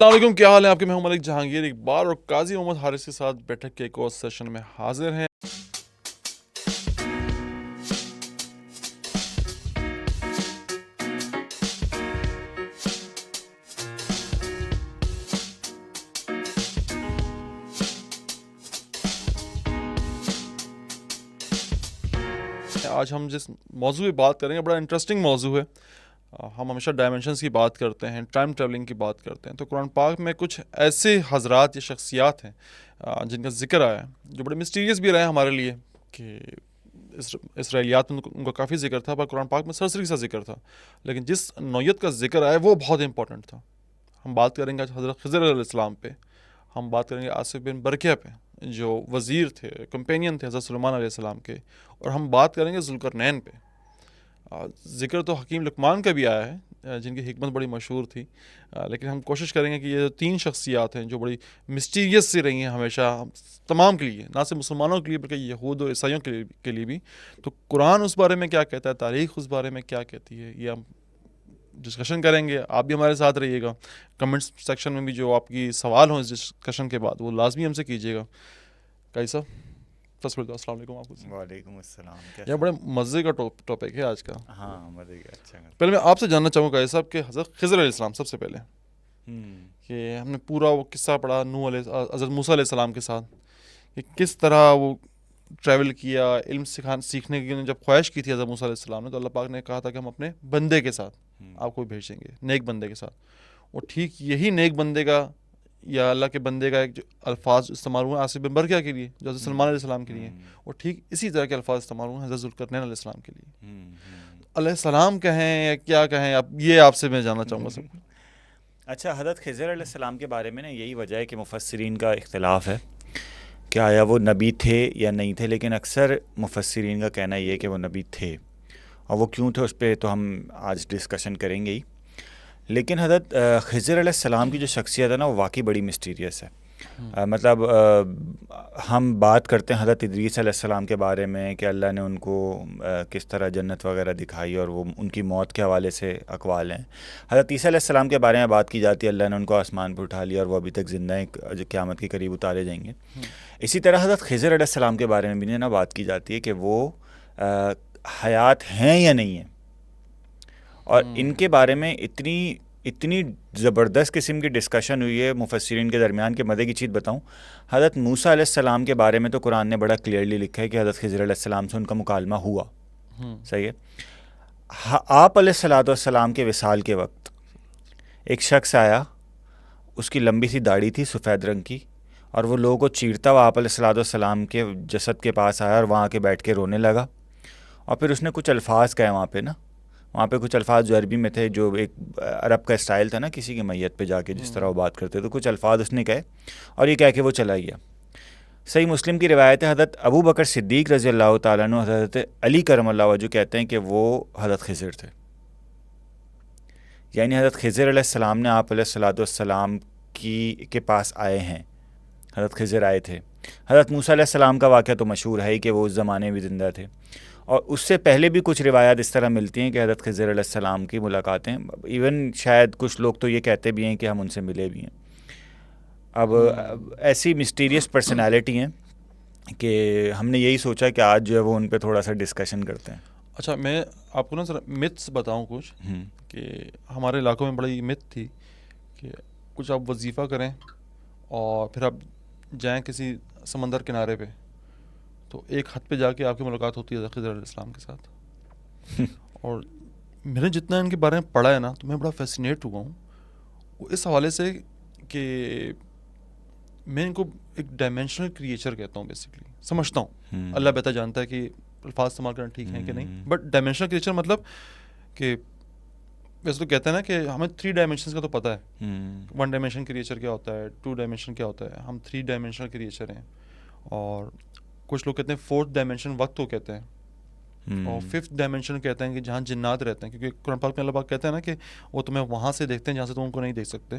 السلام علیکم، کیا حال ہے آپ کے؟ میں ہوں ملک جہانگیر اقبال اور قاضی محمد حارث کے ساتھ بیٹھک کے ایک اور سیشن میں حاضر ہیں۔ آج ہم جس موضوع پہ بات کریں گے بڑا انٹرسٹنگ موضوع ہے۔ ہم ہمیشہ ڈائمنشنز کی بات کرتے ہیں، ٹائم ٹریولنگ کی بات کرتے ہیں، تو قرآن پاک میں کچھ ایسے حضرات یا شخصیات ہیں جن کا ذکر آیا ہے جو بڑے مسٹیریس بھی رہے ہیں ہمارے لیے، کہ اسرائیلیات میں ان کا کافی ذکر تھا پر قرآن پاک میں سرسری سا ذکر تھا، لیکن جس نوعیت کا ذکر آیا وہ بہت امپورٹنٹ تھا۔ ہم بات کریں گے آج حضرت خضر علیہ السلام پہ، ہم بات کریں گے آصف بن برقیہ پہ جو وزیر تھے، کمپینین تھے حضرت سلیمان علیہ السلام کے، اور ہم بات کریں گے ذوالقرنین پہ۔ ذکر تو حکیم لقمان کا بھی آیا ہے جن کی حکمت بڑی مشہور تھی، لیکن ہم کوشش کریں گے کہ یہ تین شخصیات ہیں جو بڑی مسٹیریس سی رہی ہیں ہمیشہ تمام کے لیے، نہ صرف مسلمانوں کے لیے بلکہ یہود اور عیسائیوں کے لیے بھی۔ تو قرآن اس بارے میں کیا کہتا ہے، تاریخ اس بارے میں کیا کہتی ہے، یہ ہم ڈسکشن کریں گے۔ آپ بھی ہمارے ساتھ رہیے گا، کمنٹس سیکشن میں بھی جو آپ کی سوال ہوں اس ڈسکشن کے بعد وہ لازمی ہم سے کیجیے گا۔ قاضی صاحب السلام علیکم آپ کو۔ وعلیکم السلام۔ یہ بڑے مزے کا ٹاپک ہے آج کا۔ ہاں مزے کا، اچھا۔ پہلے میں آپ سے جاننا چاہوں گا قاضی صاحب کہ حضرت خضر علیہ السلام سب سے پہلے کہ ہم نے پورا وہ قصہ پڑھا حضرت موسیٰ علیہ السلام کے ساتھ کہ کس طرح وہ ٹریول کیا، علم سیکھنے کی جب خواہش کی تھی حضرت موسیٰ علیہ السلام نے، تو اللہ پاک نے کہا تھا کہ ہم اپنے بندے کے ساتھ آپ کو بھیجیں گے، نیک بندے کے ساتھ۔ اور ٹھیک یہی نیک بندے کا یا اللہ کے بندے کا ایک جو الفاظ استعمال ہوئے آصف بن برقیہ کے لیے جو حضرت سلمان علیہ السلام کے لیے، اور ٹھیک اسی طرح کے الفاظ استعمال ہوئے حضرت ذوالقرنین علیہ السلام کے لیے۔ علیہ السلام کہیں یا کیا کہیں، یہ آپ سے میں جاننا چاہوں گا سب۔ اچھا، حضرت خضر علیہ السلام کے بارے میں نا یہی وجہ ہے کہ مفسرین کا اختلاف ہے کہ آیا وہ نبی تھے یا نہیں تھے، لیکن اکثر مفسرین کا کہنا یہ ہے کہ وہ نبی تھے، اور وہ کیوں تھے اس پہ تو ہم آج ڈسکشن کریں گے ہی۔ لیکن حضرت خضر علیہ السلام کی جو شخصیت ہے نا وہ واقعی بڑی مسٹیریس ہے۔ مطلب ہم بات کرتے ہیں حضرت ادریس علیہ السلام کے بارے میں کہ اللہ نے ان کو کس طرح جنت وغیرہ دکھائی، اور وہ ان کی موت کے حوالے سے اقوال ہیں۔ حضرت عیسیٰ علیہ السلام کے بارے میں بات کی جاتی ہے، اللہ نے ان کو آسمان پر اٹھا لیا اور وہ ابھی تک زندہ ہیں، جو قیامت کے قریب اتارے جائیں گے۔ اسی طرح حضرت خضر علیہ السلام کے بارے میں بھی نا بات کی جاتی ہے کہ وہ حیات ہیں یا نہیں ہیں، اور ان کے بارے میں اتنی زبردست قسم کی ڈسکشن ہوئی ہے مفسرین کے درمیان کہ مزے کی چیز بتاؤں، حضرت موسیٰ علیہ السلام کے بارے میں تو قرآن نے بڑا کلیئرلی لکھا ہے کہ حضرت خضر علیہ السلام سے ان کا مکالمہ ہوا، صحیح ہے۔ آپ علیہ السلام کے وصال کے وقت ایک شخص آیا، اس کی لمبی سی داڑھی تھی سفید رنگ کی، اور وہ لوگوں کو چیرتا ہوا آپ علیہ السلام کے جسد کے پاس آیا اور وہاں کے بیٹھ کے رونے لگا، اور پھر اس نے کچھ الفاظ کہے وہاں پہ کچھ الفاظ جو عربی میں تھے، جو ایک عرب کا اسٹائل تھا نا کسی کی میت پہ جا کے جس طرح وہ بات کرتے، تو کچھ الفاظ اس نے کہے اور یہ کہہ کے وہ چلا گیا۔ صحیح مسلم کی روایت ہے، حضرت ابو بکر صدیق رضی اللہ تعالیٰ عنہ حضرت علی کرم اللہ وجہ کہتے ہیں کہ وہ حضرت خضر تھے، یعنی حضرت خضر علیہ السلام نے آپ علیہ السلام کے پاس آئے ہیں، حضرت خضر آئے تھے۔ حضرت موسیٰ علیہ السلام کا واقعہ تو مشہور ہے ہی کہ وہ اس زمانے میں زندہ تھے، اور اس سے پہلے بھی کچھ روایات اس طرح ملتی ہیں کہ حضرت خضر علیہ السلام کی ملاقاتیں، ایون شاید کچھ لوگ تو یہ کہتے بھی ہیں کہ ہم ان سے ملے بھی ہیں۔ اب ایسی مسٹیریس پرسنالٹی ہیں کہ ہم نے یہی سوچا کہ آج جو ہے وہ ان پہ تھوڑا سا ڈسکشن کرتے ہیں۔ اچھا، میں آپ کو نا ذرا متس بتاؤں کچھ، کہ ہمارے علاقوں میں بڑی مت تھی کہ کچھ آپ وظیفہ کریں اور پھر آپ جائیں کسی سمندر کنارے پہ، تو ایک حد پہ جا کے آپ کی ملاقات ہوتی ہے خضر علیہ السلام کے ساتھ۔ اور میں نے جتنا ان کے بارے میں پڑھا ہے نا تو میں بڑا فیسینیٹ ہوا ہوں وہ اس حوالے سے کہ میں ان کو ایک ڈائمینشنل کریچر کہتا ہوں، بیسکلی سمجھتا ہوں، اللہ بہتر جانتا ہے کہ الفاظ استعمال کرنا ٹھیک ہیں کہ نہیں، بٹ ڈائمینشنل کریچر مطلب کہ ویسے تو کہتے ہیں نا کہ ہمیں 3 ڈائمینشنس کا تو پتہ ہے، 1 ڈائمینشن کریچر کیا ہوتا ہے، 2 ڈائمینشن کیا ہوتا ہے، ہم 3 ڈائمینشنل کریچر ہیں، اور کچھ لوگ کہتے ہیں 4th ڈائمینشن وقت کو کہتے ہیں، اور 5th ڈائمینشن کہتے ہیں کہ جہاں جنات رہتے ہیں، کیونکہ قرآن پاک میں اللہ پاک کہتے ہیں نا کہ وہ تمہیں وہاں سے دیکھتے ہیں جہاں سے تم ان کو نہیں دیکھ سکتے۔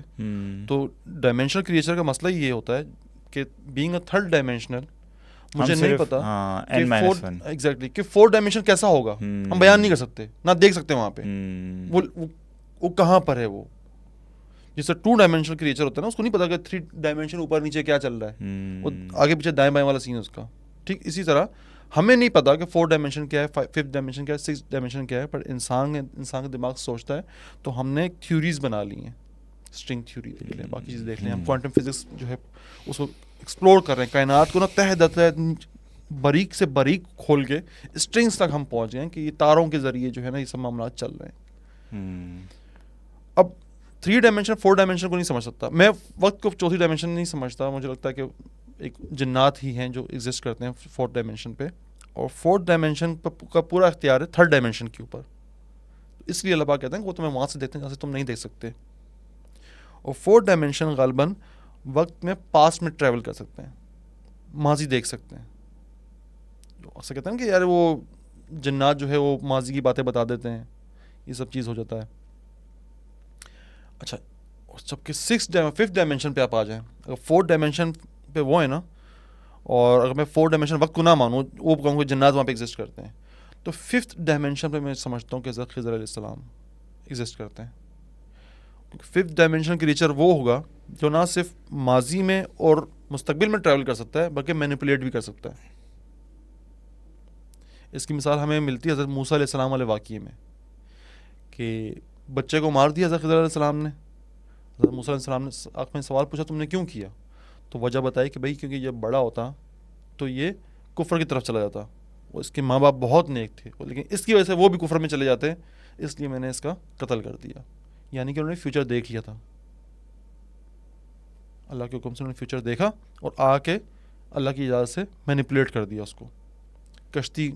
تو ڈائمینشنل کریچر کا مسئلہ یہ ہوتا ہے کہ بینگ اے 3rd ڈائمینشنل مجھے نہیں پتا ایگزیکٹلی کہ 4th ڈائمینشن کیسا ہوگا، ہم بیان نہیں کر سکتے، نہ دیکھ سکتے وہاں پہ وہ کہاں پر ہے، وہ جس سے 2 ڈائمینشنل کریچر ہوتا ہے نا, اس کو نہیں پتا کہ 3 ڈائمینشن اوپر نیچے کیا چل رہا ہے, وہ آگے پیچھے دائیں بائیں والا سین ہے اس کا. ٹھیک اسی طرح ہمیں نہیں پتا کہ 4 ڈائمینشن کیا ہے, 5 ڈائمینشن کیا ہے, 6 ڈائمینشن کیا ہے, پر انسان کا دماغ سوچتا ہے, تو ہم نے تھیوریز بنا لی ہیں. اسٹرنگ تھیوری دیکھ لیں, باقی چیزیں دیکھ لیں, ہم کوانٹم فزکس جو ہے اس کو ایکسپلور کر رہے ہیں, کائنات کو نا تہ دہ باریک سے باریک کھول کے اسٹرنگس تک ہم پہنچ گئے ہیں کہ یہ تاروں کے ذریعے جو ہے نا یہ سب معاملات چل رہے ہیں. اب 3 ڈائمینشن 4 ڈائمینشن کو نہیں سمجھ سکتا میں, وقت کو 4تھی ڈائمینشن نہیں سمجھتا. مجھے لگتا ہے کہ ایک جنات ہی ہیں جو ایگزسٹ کرتے ہیں 4تھ ڈائمینشن پہ, اور 4تھ ڈائمینشن کا پورا اختیار ہے 3rd ڈائمینشن کے اوپر. اس لیے اللہ پاک کہتے ہیں کہ وہ تمہیں وہاں سے دیکھتے ہیں جہاں سے تم نہیں دیکھ سکتے. اور 4tھ ڈائمینشن غالباً وقت میں پاسٹ میں ٹریول کر سکتے ہیں, ماضی دیکھ سکتے ہیں. ایسا کہتے ہیں کہ یار وہ جنات جو ہے وہ ماضی کی باتیں بتا دیتے ہیں, یہ سب چیز ہو جاتا ہے. اچھا, جبکہ 5th ڈائمینشن پہ آپ آ جائیں, اگر 4tھ ڈائمینشن پہ وہ ہے نا, اور اگر میں 4tھ ڈائمینشن وقت کو نہ مانوں, وہ کہوں کہ جنات وہاں پہ ایگزسٹ کرتے ہیں, تو 5th ڈائمینشن پہ میں سمجھتا ہوں کہ خضر علیہ السلام ایگزسٹ کرتے ہیں. 5th ڈائمینشن کریچر وہ ہوگا جو نہ صرف ماضی میں اور مستقبل میں ٹریول کر سکتا ہے بلکہ مینیپولیٹ بھی کر سکتا ہے. اس کی مثال ہمیں ملتی ہے حضرت موسیٰ علیہ السلام والے واقعے میں, کہ بچے کو مار دیا حضرت خضر علیہ السلام نے. حضرت موسیٰ علیہ السلام نے آنکھ میں سوال پوچھا, تم نے کیوں کیا؟ تو وجہ بتائی کہ بھائی کیونکہ یہ بڑا ہوتا تو یہ کفر کی طرف چلا جاتا, وہ اس کے ماں باپ بہت نیک تھے لیکن اس کی وجہ سے وہ بھی کفر میں چلے جاتے, اس لیے میں نے اس کا قتل کر دیا. یعنی کہ انہوں نے فیوچر دیکھ لیا تھا, اللہ کے حکم سے انہوں نے فیوچر دیکھا اور آ کے اللہ کی اجازت سے مینیپولیٹ کر دیا اس کو, کشتی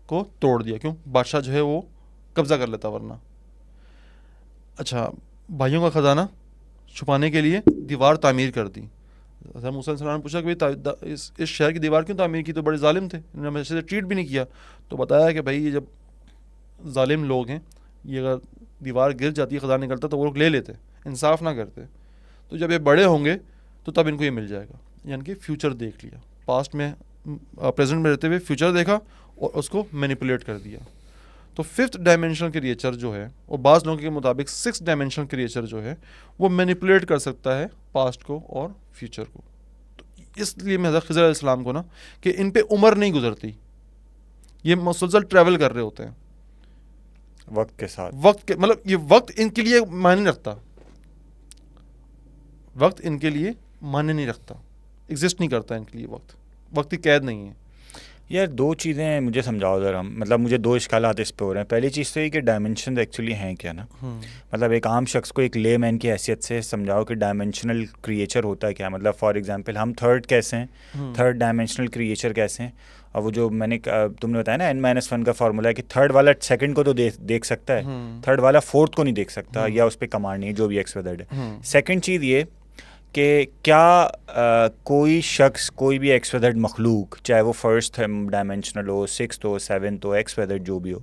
کو توڑ دیا. کیوں؟ بادشاہ جو ہے وہ قبضہ کر لیتا ورنہ. اچھا, بھائیوں کا خزانہ چھپانے کے لیے دیوار تعمیر کر دی. حضرت موسیٰ علیہ السلام نے پوچھا کہ اس شہر کی دیوار کیوں تعمیر کی, تو بڑے ظالم تھے, انہوں نے اچھے سے ٹریٹ بھی نہیں کیا. تو بتایا کہ بھائی یہ جب ظالم لوگ ہیں, یہ اگر دیوار گر جاتی ہے, خزانہ نکلتا, تو وہ لوگ لے لیتے, انصاف نہ کرتے. تو جب یہ بڑے ہوں گے تو تب ان کو یہ مل جائے گا. یعنی کہ فیوچر دیکھ لیا, پاسٹ میں پریزنٹ میں رہتے ہوئے فیوچر دیکھا اور اس کو مینیپولیٹ کر دیا. تو 5th ڈائمینشنل کریچر جو ہے, اور بعض لوگوں کے مطابق 6th ڈائمینشنل کریچر جو ہے وہ مینیپولیٹ کر سکتا ہے پاسٹ کو اور فیوچر کو. تو اس لیے میں حضرت خضر علیہ السلام کو نا کہ ان پہ عمر نہیں گزرتی, یہ مسلسل ٹریول کر رہے ہوتے ہیں وقت کے ساتھ. وقت کے مطلب یہ وقت ان کے لیے معنی رکھتا, وقت ان کے لیے معنی نہیں رکھتا, ایگزسٹ نہیں کرتا ان کے لیے وقت, وقت کی قید نہیں ہے. یار 2 چیزیں مجھے سمجھاؤ ذرا, مطلب مجھے 2 اشکالات اس پہ ہو رہے ہیں. پہلی چیز تو یہ کہ ڈائمینشن ایکچولی ہیں کیا نا, مطلب ایک عام شخص کو ایک لے مین کی حیثیت سے سمجھاؤ کہ ڈائمینشنل کریچر ہوتا ہے کیا. مطلب فار ایگزامپل ہم 3rd کیسے ہیں, 3rd ڈائمینشنل کریچر کیسے ہیں, اور وہ جو میں نے تم نے بتایا نا n-1 کا فارمولا ہے کہ 3rd والا 2nd کو تو دیکھ سکتا ہے, 3rd والا 4th کو نہیں دیکھ سکتا, یا اس پہ کمانڈ نہیں, جو بھی ایکس ویدرڈ ہے. سیکنڈ چیز یہ کہ کیا کوئی شخص, کوئی بھی ایکس ویدرڈ مخلوق, چاہے وہ 1st ڈائمینشنل ہو, 6th ہو, 7th ہو, ایکس ویدرڈ جو بھی ہو,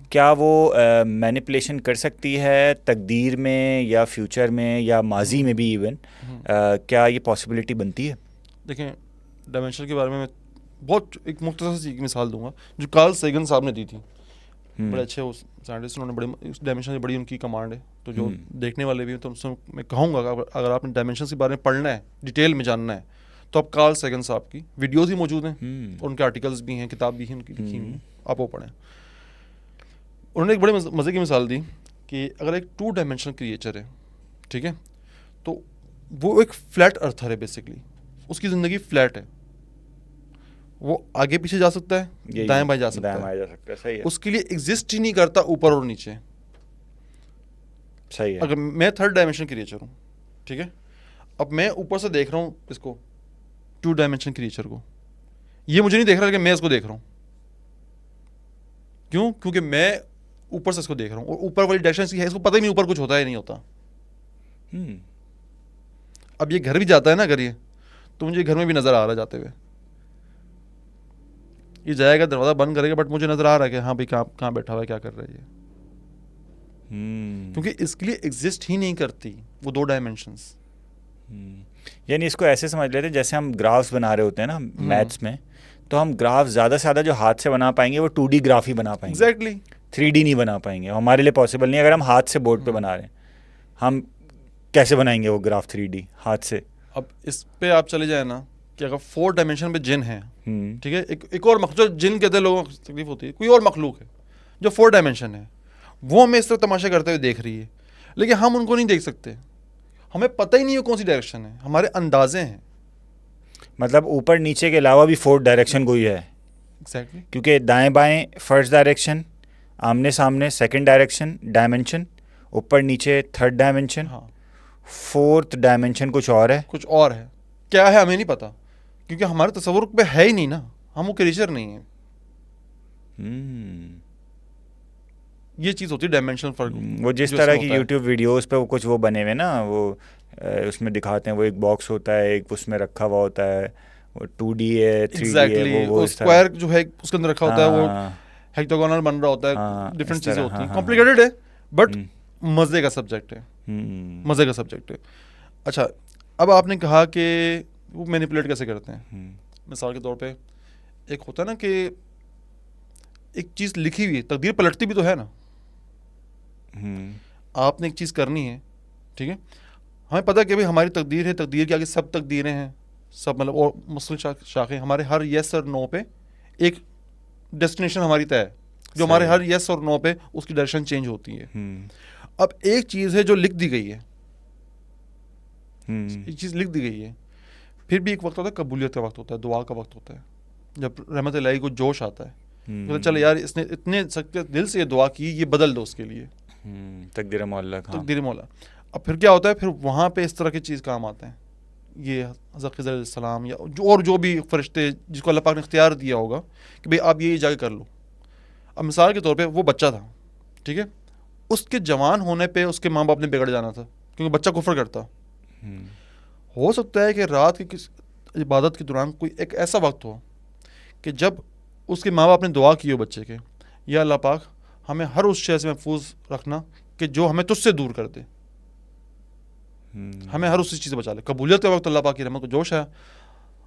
کیا وہ مینیپولیشن کر سکتی ہے تقدیر میں یا فیوچر میں یا ماضی میں بھی ایون, کیا یہ پاسبلٹی بنتی ہے؟ دیکھیں, ڈائمینشن کے بارے میں بہت ایک مختصر سی مثال دوں گا جو کارل سیگن صاحب نے دی تھی. بڑے اچھے وہ سائنٹسٹ, انہوں نے بڑے اس ڈائمینشن سے بڑی ان کی کمانڈ ہے. تو جو دیکھنے والے بھی ہیں تو ان سے میں کہوں گا اگر آپ نے ڈائمینشن کے بارے میں پڑھنا ہے, ڈیٹیل میں جاننا ہے, تو آپ کارل سیگن صاحب کی ویڈیوز ہی موجود ہیں, اور ان کے آرٹیکلز بھی ہیں, کتاب بھی ہیں ان کی لکھی ہوئی, آپ وہ پڑھیں. انہوں نے ایک بڑے مزے کی مثال دی کہ اگر ایک 2 ڈائمینشنل کریچر ہے, ٹھیک ہے, تو وہ ایک فلیٹ ارتھر ہے بیسکلی, اس کی زندگی فلیٹ ہے, وہ آگے پیچھے جا سکتا ہے, دائیں بائیں جا سکتا ہے, اس کے لیے ایگزسٹ ہی نہیں کرتا اوپر اور نیچے. صحیح ہے. اگر میں 3rd ڈائمینشن کریچر ہوں, ٹھیک ہے, اب میں اوپر سے دیکھ رہا ہوں اس کو 2 ڈائمینشن کریچر کو, یہ مجھے نہیں دیکھ رہا کہ میں اس کو دیکھ رہا ہوں. کیوں؟ کیونکہ میں اوپر سے اس کو دیکھ رہا ہوں, اور اوپر والی ڈائریکشن کی ہے, اس کو پتہ ہی نہیں اوپر کچھ ہوتا ہے نہیں ہوتا. اب یہ گھر بھی جاتا ہے نا, اگر یہ تو مجھے گھر میں بھی نظر آ رہا ہے جاتے ہوئے, یہ جائے گا دروازہ بند کرے گا, بٹ مجھے نظر آ رہا ہے کہ ہاں بھائی کہاں بیٹھا ہوا ہے, کیا کر رہا ہے یہ, کیونکہ اس کے لیے ایگزسٹ ہی نہیں کرتی وہ 2 ڈائمینشنز. یعنی اس کو ایسے سمجھ لیتے جیسے ہم گرافس بنا رہے ہوتے ہیں نا میتھس میں, تو ہم گراف زیادہ سے زیادہ جو ہاتھ سے بنا پائیں گے وہ 2D گراف ہی بنا پائیں گے, ایگزیکٹلی 3D نہیں بنا پائیں گے, ہمارے لیے پاسبل نہیں. اگر ہم ہاتھ سے بورڈ پہ بنا رہے ہیں, ہم کیسے بنائیں گے وہ گراف 3D ہاتھ سے؟ اب اس پہ آپ چلے جائیں نا کہ اگر 4 ڈائمینشن پہ جن ہے، ٹھیک ہے، ایک اور مخلوق جو جن کہتے ہیں لوگوں کو تکلیف ہوتی ہے، کوئی اور مخلوق ہے جو 4 ڈائمینشن ہے، وہ ہمیں اس طرح تماشا کرتے ہوئے دیکھ رہی ہے، لیکن ہم ان کو نہیں دیکھ سکتے، ہمیں پتہ ہی نہیں ہے کون سی ڈائریکشن ہے، ہمارے اندازے ہیں. مطلب اوپر نیچے کے علاوہ بھی 4 ڈائریکشن کوئی ہے؟ ایگزیکٹلی. کیونکہ دائیں بائیں فرسٹ ڈائریکشن، آمنے سامنے سیکنڈ ڈائمینشن، اوپر نیچے تھرڈ ڈائمینشن، ہاں، فورتھ ڈائمینشن کچھ اور ہے. کچھ اور ہے، کیا ہے ہمیں نہیں پتا، کیونکہ ہمارے تصور پہ ہے ہی نہیں نا، ہم وہ کریچر نہیں ہیں. یہ چیز ہوتی ہے ڈائمینشنل فرق. وہ جس طرح کی یوٹیوب ویڈیوز پہ وہ کچھ وہ بنے ہوئے نا، وہ اس میں دکھاتے ہیں، وہ ایک باکس ہوتا ہے، ایک اس میں رکھا ہوا ہوتا ہے، وہ 2D ہے 3D ہے، وہ اسکوائر جو ہے اس کے اندر رکھا ہوتا ہے، وہ ہیکٹاگونل بن رہا ہوتا ہے، ڈفرینٹ چیزیں ہوتی ہیں، کمپلیکیٹڈ ہے بٹ مزے کا سبجیکٹ ہے، مزے کا سبجیکٹ ہے. اچھا، اب آپ نے کہا کہ وہ مینیپولیٹ کیسے کرتے ہیں. مثال کے طور پہ ایک ہوتا ہے نا کہ ایک چیز لکھی ہوئی ہے، تقدیر پلٹتی بھی تو ہے نا. آپ نے ایک چیز کرنی ہے، ٹھیک ہے، ہمیں پتہ کہ بھائی ہماری تقدیر ہے، تقدیر کے آگے سب تقدیریں ہیں، سب مطلب اور مختلف شاخیں، ہمارے ہر یس اور نو پہ ایک ڈیسٹینیشن ہماری طے ہے، جو ہمارے ہر یس اور نو پہ اس کی ڈائریکشن چینج ہوتی ہے. اب ایک چیز ہے جو لکھ دی گئی ہے، ایک چیز لکھ دی گئی ہے، پھر بھی ایک وقت ہوتا ہے قبولیت کا وقت ہوتا ہے، دعا کا وقت ہوتا ہے، جب رحمت الہی کو جوش آتا ہے، چلو یار اس نے اتنے سخت دل سے یہ دعا کی، یہ بدل دو اس کے لیے، تقدیر مولا. تقدیر مولا. اب پھر کیا ہوتا ہے، پھر وہاں پہ اس طرح کی چیز کام آتے ہیں، یہ حضرت خضر علیہ السلام یا جو بھی فرشتے جس کو اللہ پاک نے اختیار دیا ہوگا کہ بھئی آپ یہ جا کے کر لو. اب مثال کے طور پہ وہ بچہ تھا، ٹھیک ہے، اس کے جوان ہونے پہ اس کے ماں باپ نے بگڑ جانا تھا، کیونکہ بچہ کفر کرتا. ہو سکتا ہے کہ رات کی کس عبادت کے دوران کوئی ایک ایسا وقت ہو کہ جب اس کے ماں باپ نے دعا کی ہو بچے کے، یا اللہ پاک ہمیں ہر اس شے سے محفوظ رکھنا کہ جو ہمیں تجھ سے دور کر دے، ہمیں ہر اسی چیز سے بچا لے. قبولیت کا وقت اللہ پاک کی رحمت کو جوش ہے،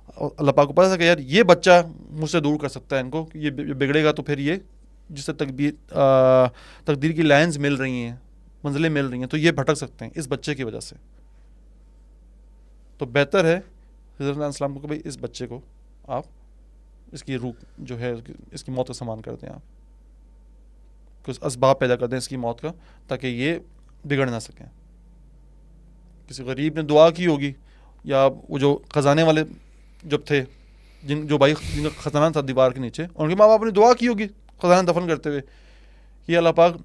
اور اللہ پاک کو پتا تھا کہ یار یہ بچہ مجھ سے دور کر سکتا ہے ان کو، یہ بگڑے گا تو پھر یہ جس سے تقدیر کی لائنز مل رہی ہیں، منزلیں مل رہی ہیں، تو یہ بھٹک سکتے ہیں اس بچے کی وجہ سے. تو بہتر ہے حضرت علیہ السلام کو کہ بھائی اس بچے کو آپ اس کی روح جو ہے اس کی موت کا سامان کر دیں، آپ کچھ اسباب پیدا کر دیں اس کی موت کا، تاکہ یہ بگڑ نہ سکیں. کسی غریب نے دعا کی ہوگی، یا وہ جو خزانے والے جب تھے، جو بھائی جن کا خزانہ تھا دیوار کے نیچے، ان کے ماں باپ نے دعا کی ہوگی خزانہ دفن کرتے ہوئے کہ اللہ پاک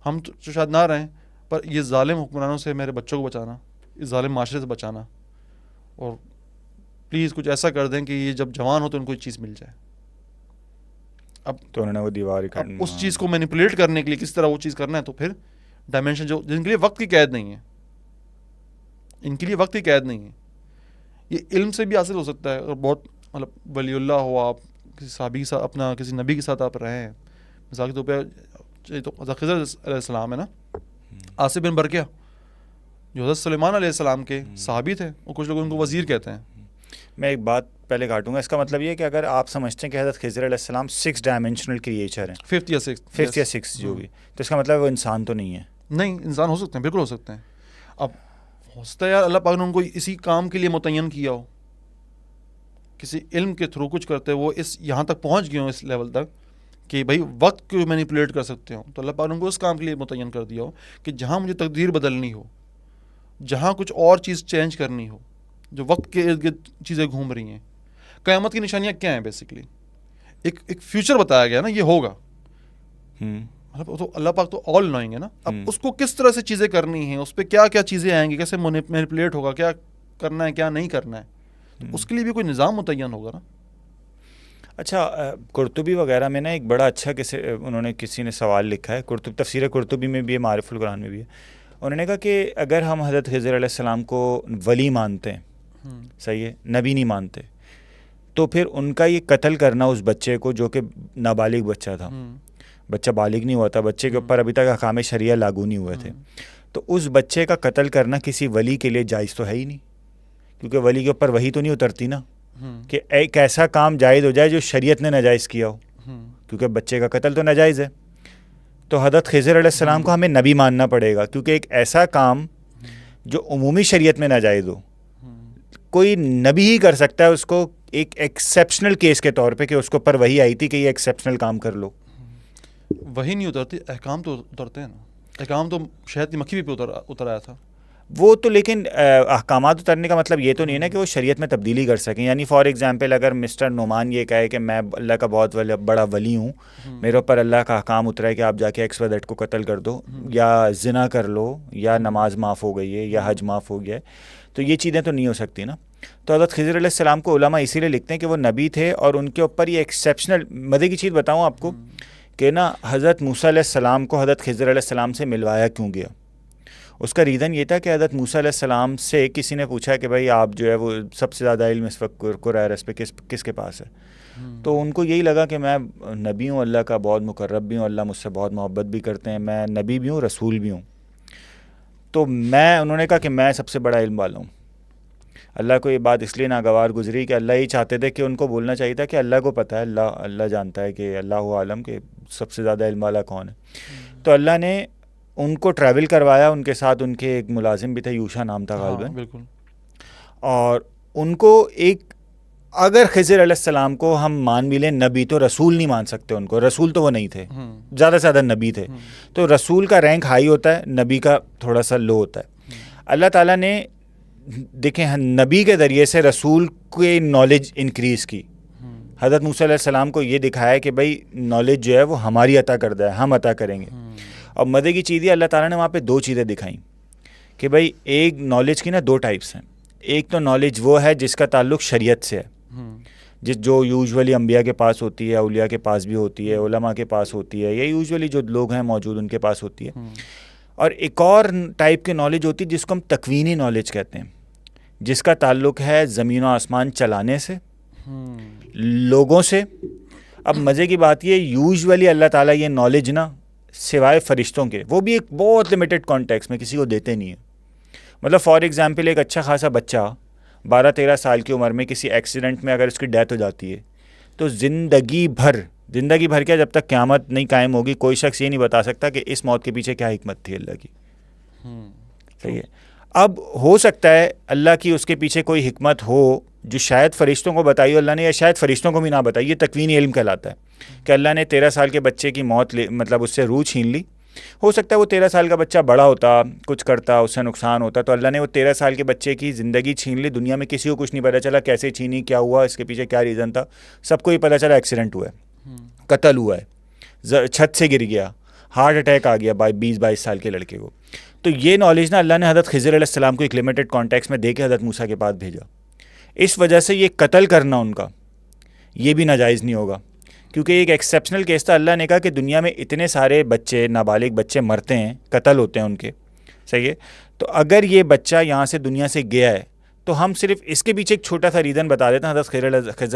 ہم تو شاید نہ رہیں، پر یہ ظالم حکمرانوں سے میرے بچوں کو بچانا، اس ظالم معاشرے سے بچانا، اور پلیز کچھ ایسا کر دیں کہ یہ جب جوان ہو تو ان کو یہ چیز مل جائے. اب تو انہوں نے وہ دیوار اس چیز کو مینیپولیٹ کرنے کے لیے کس طرح وہ چیز کرنا ہے، تو پھر ڈائمینشن جو جن کے لیے وقت کی قید نہیں ہے، ان کے لیے وقت کی قید نہیں ہے، یہ علم سے بھی حاصل ہو سکتا ہے. اور بہت مطلب ولی اللہ ہو، آپ کسی صحابی کے ساتھ، اپنا کسی نبی کے ساتھ آپ رہے ہیں، مثال کے طور پہ تو حضرت خضر علیہ السلام ہے نا، آصف بن برقیہ جو حضرت سلیمان علیہ السلام کے صحابی تھے، اور کچھ لوگ ان کو وزیر کہتے ہیں. میں ایک بات پہلے کاٹوں گا، اس کا مطلب یہ کہ اگر آپ سمجھتے ہیں کہ حضرت خضر علیہ السلام 6 ڈائمینشنل کریچر ہیں، 5th یا 6 جو بھی، تو اس کا مطلب وہ انسان تو نہیں ہے؟ نہیں، انسان ہو سکتے ہیں، بالکل ہو سکتے ہیں. اب ہو سکتا ہے یار اللہ پاک نے ان کو اسی کام کے لیے متعین کیا ہو، کسی علم کے تھرو کچھ کرتے وہ اس یہاں تک پہنچ گئے ہوں، اس لیول تک کہ بھائی وقت کو مینیپولیٹ کر سکتے ہوں، تو اللہ پاک نے ان کو اس کام کے لیے متعین کر دیا ہو کہ جہاں مجھے تقدیر بدلنی ہو، جہاں کچھ اور چیز چینج کرنی ہو، جو وقت کے ارد گرد چیزیں گھوم رہی ہیں. قیامت کی نشانیاں کیا ہیں؟ بیسکلی ایک فیوچر بتایا گیا نا، یہ ہوگا. مطلب تو اللہ پاک تو آل نوئنگ ہے نا. اب اس کو کس طرح سے چیزیں کرنی ہیں، اس پہ کیا کیا چیزیں آئیں گی، کیسے مینیپولیٹ ہوگا، کیا کرنا ہے کیا نہیں کرنا ہے، تو اس کے لیے بھی کوئی نظام متعین ہوگا نا. اچھا، قرطبی وغیرہ میں نا ایک بڑا اچھا انہوں نے کسی نے سوال لکھا ہے، تفسیر قرطبی میں بھی ہے، معارف القرآن میں بھی ہے. انہوں نے کہا کہ اگر ہم حضرت خضر علیہ السلام کو ولی مانتے ہیں، صحیح ہے، نبی نہیں مانتے، تو پھر ان کا یہ قتل کرنا اس بچے کو جو کہ نابالغ بچہ تھا، بچہ بالغ نہیں ہوا تھا، بچے کے اوپر ابھی تک احکام شریعہ لاگو نہیں ہوئے تھے، تو اس بچے کا قتل کرنا کسی ولی کے لیے جائز تو ہے ہی نہیں، کیونکہ ولی کے اوپر وہی تو نہیں اترتی نا کہ ایک ایسا کام جائز ہو جائے جو شریعت نے ناجائز کیا ہو، کیونکہ بچے کا قتل تو ناجائز ہے. تو حضرت خضر علیہ السلام کو ہمیں نبی ماننا پڑے گا، کیونکہ ایک ایسا کام جو عمومی شریعت میں ناجائز ہو. کوئی نبی ہی کر سکتا ہے اس کو ایک ایکسیپشنل کیس کے طور پہ کہ اس کو پر وہی آئی تھی کہ یہ ایکسیپشنل کام کر لو. وہی نہیں اترتی, احکام تو اترتے ہیں نا. احکام تو شہد کی مکھی بھی اتر آیا تھا وہ تو, لیکن احکامات اترنے کا مطلب یہ تو نہیں ہے نا کہ وہ شریعت میں تبدیلی کر سکیں. یعنی فار ایگزامپل اگر مسٹر نعمان یہ کہے کہ میں اللہ کا بہت بڑا ولی ہوں, میرے اوپر اللہ کا احکام اترا ہے کہ آپ جا کے ایکس وائی زیڈ کو قتل کر دو, یا زنا کر لو, یا نماز معاف ہو گئی ہے, یا حج معاف ہو گیا ہے, تو یہ چیزیں تو نہیں ہو سکتی نا. تو حضرت خضر علیہ السلام کو علماء اسی لیے لکھتے ہیں کہ وہ نبی تھے, اور ان کے اوپر یہ ایکسیپشنل. مزے کی چیز بتاؤں آپ کو کہ نا حضرت موسیٰ علیہ السلام کو حضرت خضر علیہ السلام سے ملوایا کیوں گیا. اس کا ریزن یہ تھا کہ حضرت موسیٰ علیہ السلام سے کسی نے پوچھا کہ بھائی آپ جو ہے وہ سب سے زیادہ علم اس وقت قرآن پہ کس کے پاس ہے. تو ان کو یہی لگا کہ میں نبی ہوں, اللہ کا بہت مقرب بھی ہوں, اللہ مجھ سے بہت محبت بھی کرتے ہیں, میں نبی بھی ہوں, رسول بھی ہوں. تو انہوں نے کہا کہ میں سب سے بڑا علم والا ہوں. اللہ کو یہ بات اس لیے ناگوار گزری کہ اللہ ہی چاہتے تھے کہ ان کو بولنا چاہیے تھا کہ اللہ کو پتہ ہے, اللہ جانتا ہے کہ اللہ عالم کہ سب سے زیادہ علم والا کون ہے. تو اللہ نے ان کو ٹریول کروایا, ان کے ساتھ ان کے ایک ملازم بھی تھا, یوشا نام تھا غالباً, بالکل. اور ان کو ایک, اگر خضر علیہ السلام کو ہم مان بھی لیں نبی, تو رسول نہیں مان سکتے ان کو. رسول تو وہ نہیں تھے, زیادہ سے زیادہ نبی تھے. تو رسول کا رینک ہائی ہوتا ہے, نبی کا تھوڑا سا لو ہوتا ہے. اللہ تعالیٰ نے دیکھیں نبی کے ذریعے سے رسول کی نالج انکریز کی. حضرت موسیٰ علیہ السلام کو یہ دکھایا کہ بھائی نالج جو ہے وہ ہماری عطا کردہ ہے, ہم عطا کریں گے. اور مزے کی چیز یہ اللہ تعالیٰ نے وہاں پہ 2 چیزیں دکھائیں کہ بھائی ایک نالج کی نا 2 ٹائپس ہیں. ایک تو نالج وہ ہے جس کا تعلق شریعت سے ہے, جو یوزولی انبیاء کے پاس ہوتی ہے, اولیاء کے پاس بھی ہوتی ہے, علماء کے پاس ہوتی ہے, یا یوزولی جو لوگ ہیں موجود ان کے پاس ہوتی ہے. اور ایک اور ٹائپ کی نالج ہوتی ہے جس کو ہم تکوینی نالج کہتے ہیں, جس کا تعلق ہے زمین و آسمان چلانے سے, لوگوں سے. اب مزے کی بات یہ, یوزولی اللہ تعالیٰ یہ نالج نا سوائے فرشتوں کے, وہ بھی ایک بہت لمیٹڈ کانٹیکس میں کسی کو دیتے نہیں ہیں. مطلب فار ایگزامپل ایک اچھا خاصا بچہ 12-13 سال کی عمر میں کسی ایکسیڈنٹ میں اگر اس کی ڈیتھ ہو جاتی ہے, تو زندگی بھر کیا, جب تک قیامت نہیں قائم ہوگی, کوئی شخص یہ نہیں بتا سکتا کہ اس موت کے پیچھے کیا حکمت تھی اللہ کی. صحیح ہے. اب ہو سکتا ہے اللہ کی اس کے پیچھے کوئی حکمت ہو جو شاید فرشتوں کو بتائی ہو اللہ نے, یا شاید فرشتوں کو بھی نہ بتائی. یہ تکوینی علم کہلاتا ہے کہ اللہ نے 13 سال کے بچے کی موت مطلب اس سے روح چھین لی. ہو سکتا ہے وہ 13 سال کا بچہ بڑا ہوتا, کچھ کرتا, اس سے نقصان ہوتا, تو اللہ نے وہ 13 سال کے بچے کی زندگی چھین لی. دنیا میں کسی کو کچھ نہیں پتا چلا کیسے چھینی, کیا ہوا, اس کے پیچھے کیا ریزن تھا. سب کو یہ پتا چلا ایکسیڈنٹ ہوا ہے, قتل ہوا ہے, چھت سے گر گیا, ہارٹ اٹیک آ گیا 20-22 سال کے لڑکے کو. تو یہ نالج نا اللہ نے حضرت خضر علیہ السلام کو ایک لمیٹڈ کانٹیکس میں دے کے حضرت موسیٰ کے پاس بھیجا. اس وجہ سے یہ قتل کرنا ان کا یہ بھی ناجائز نہیں ہوگا, کیونکہ ایک ایکسیپشنل کیس تھا. اللہ نے کہا کہ دنیا میں اتنے سارے بچے, نابالغ بچے مرتے ہیں, قتل ہوتے ہیں ان کے, صحیح ہے. تو اگر یہ بچہ یہاں سے دنیا سے گیا ہے تو ہم صرف اس کے پیچھے ایک چھوٹا سا ریزن بتا دیتے ہیں حضرت خضر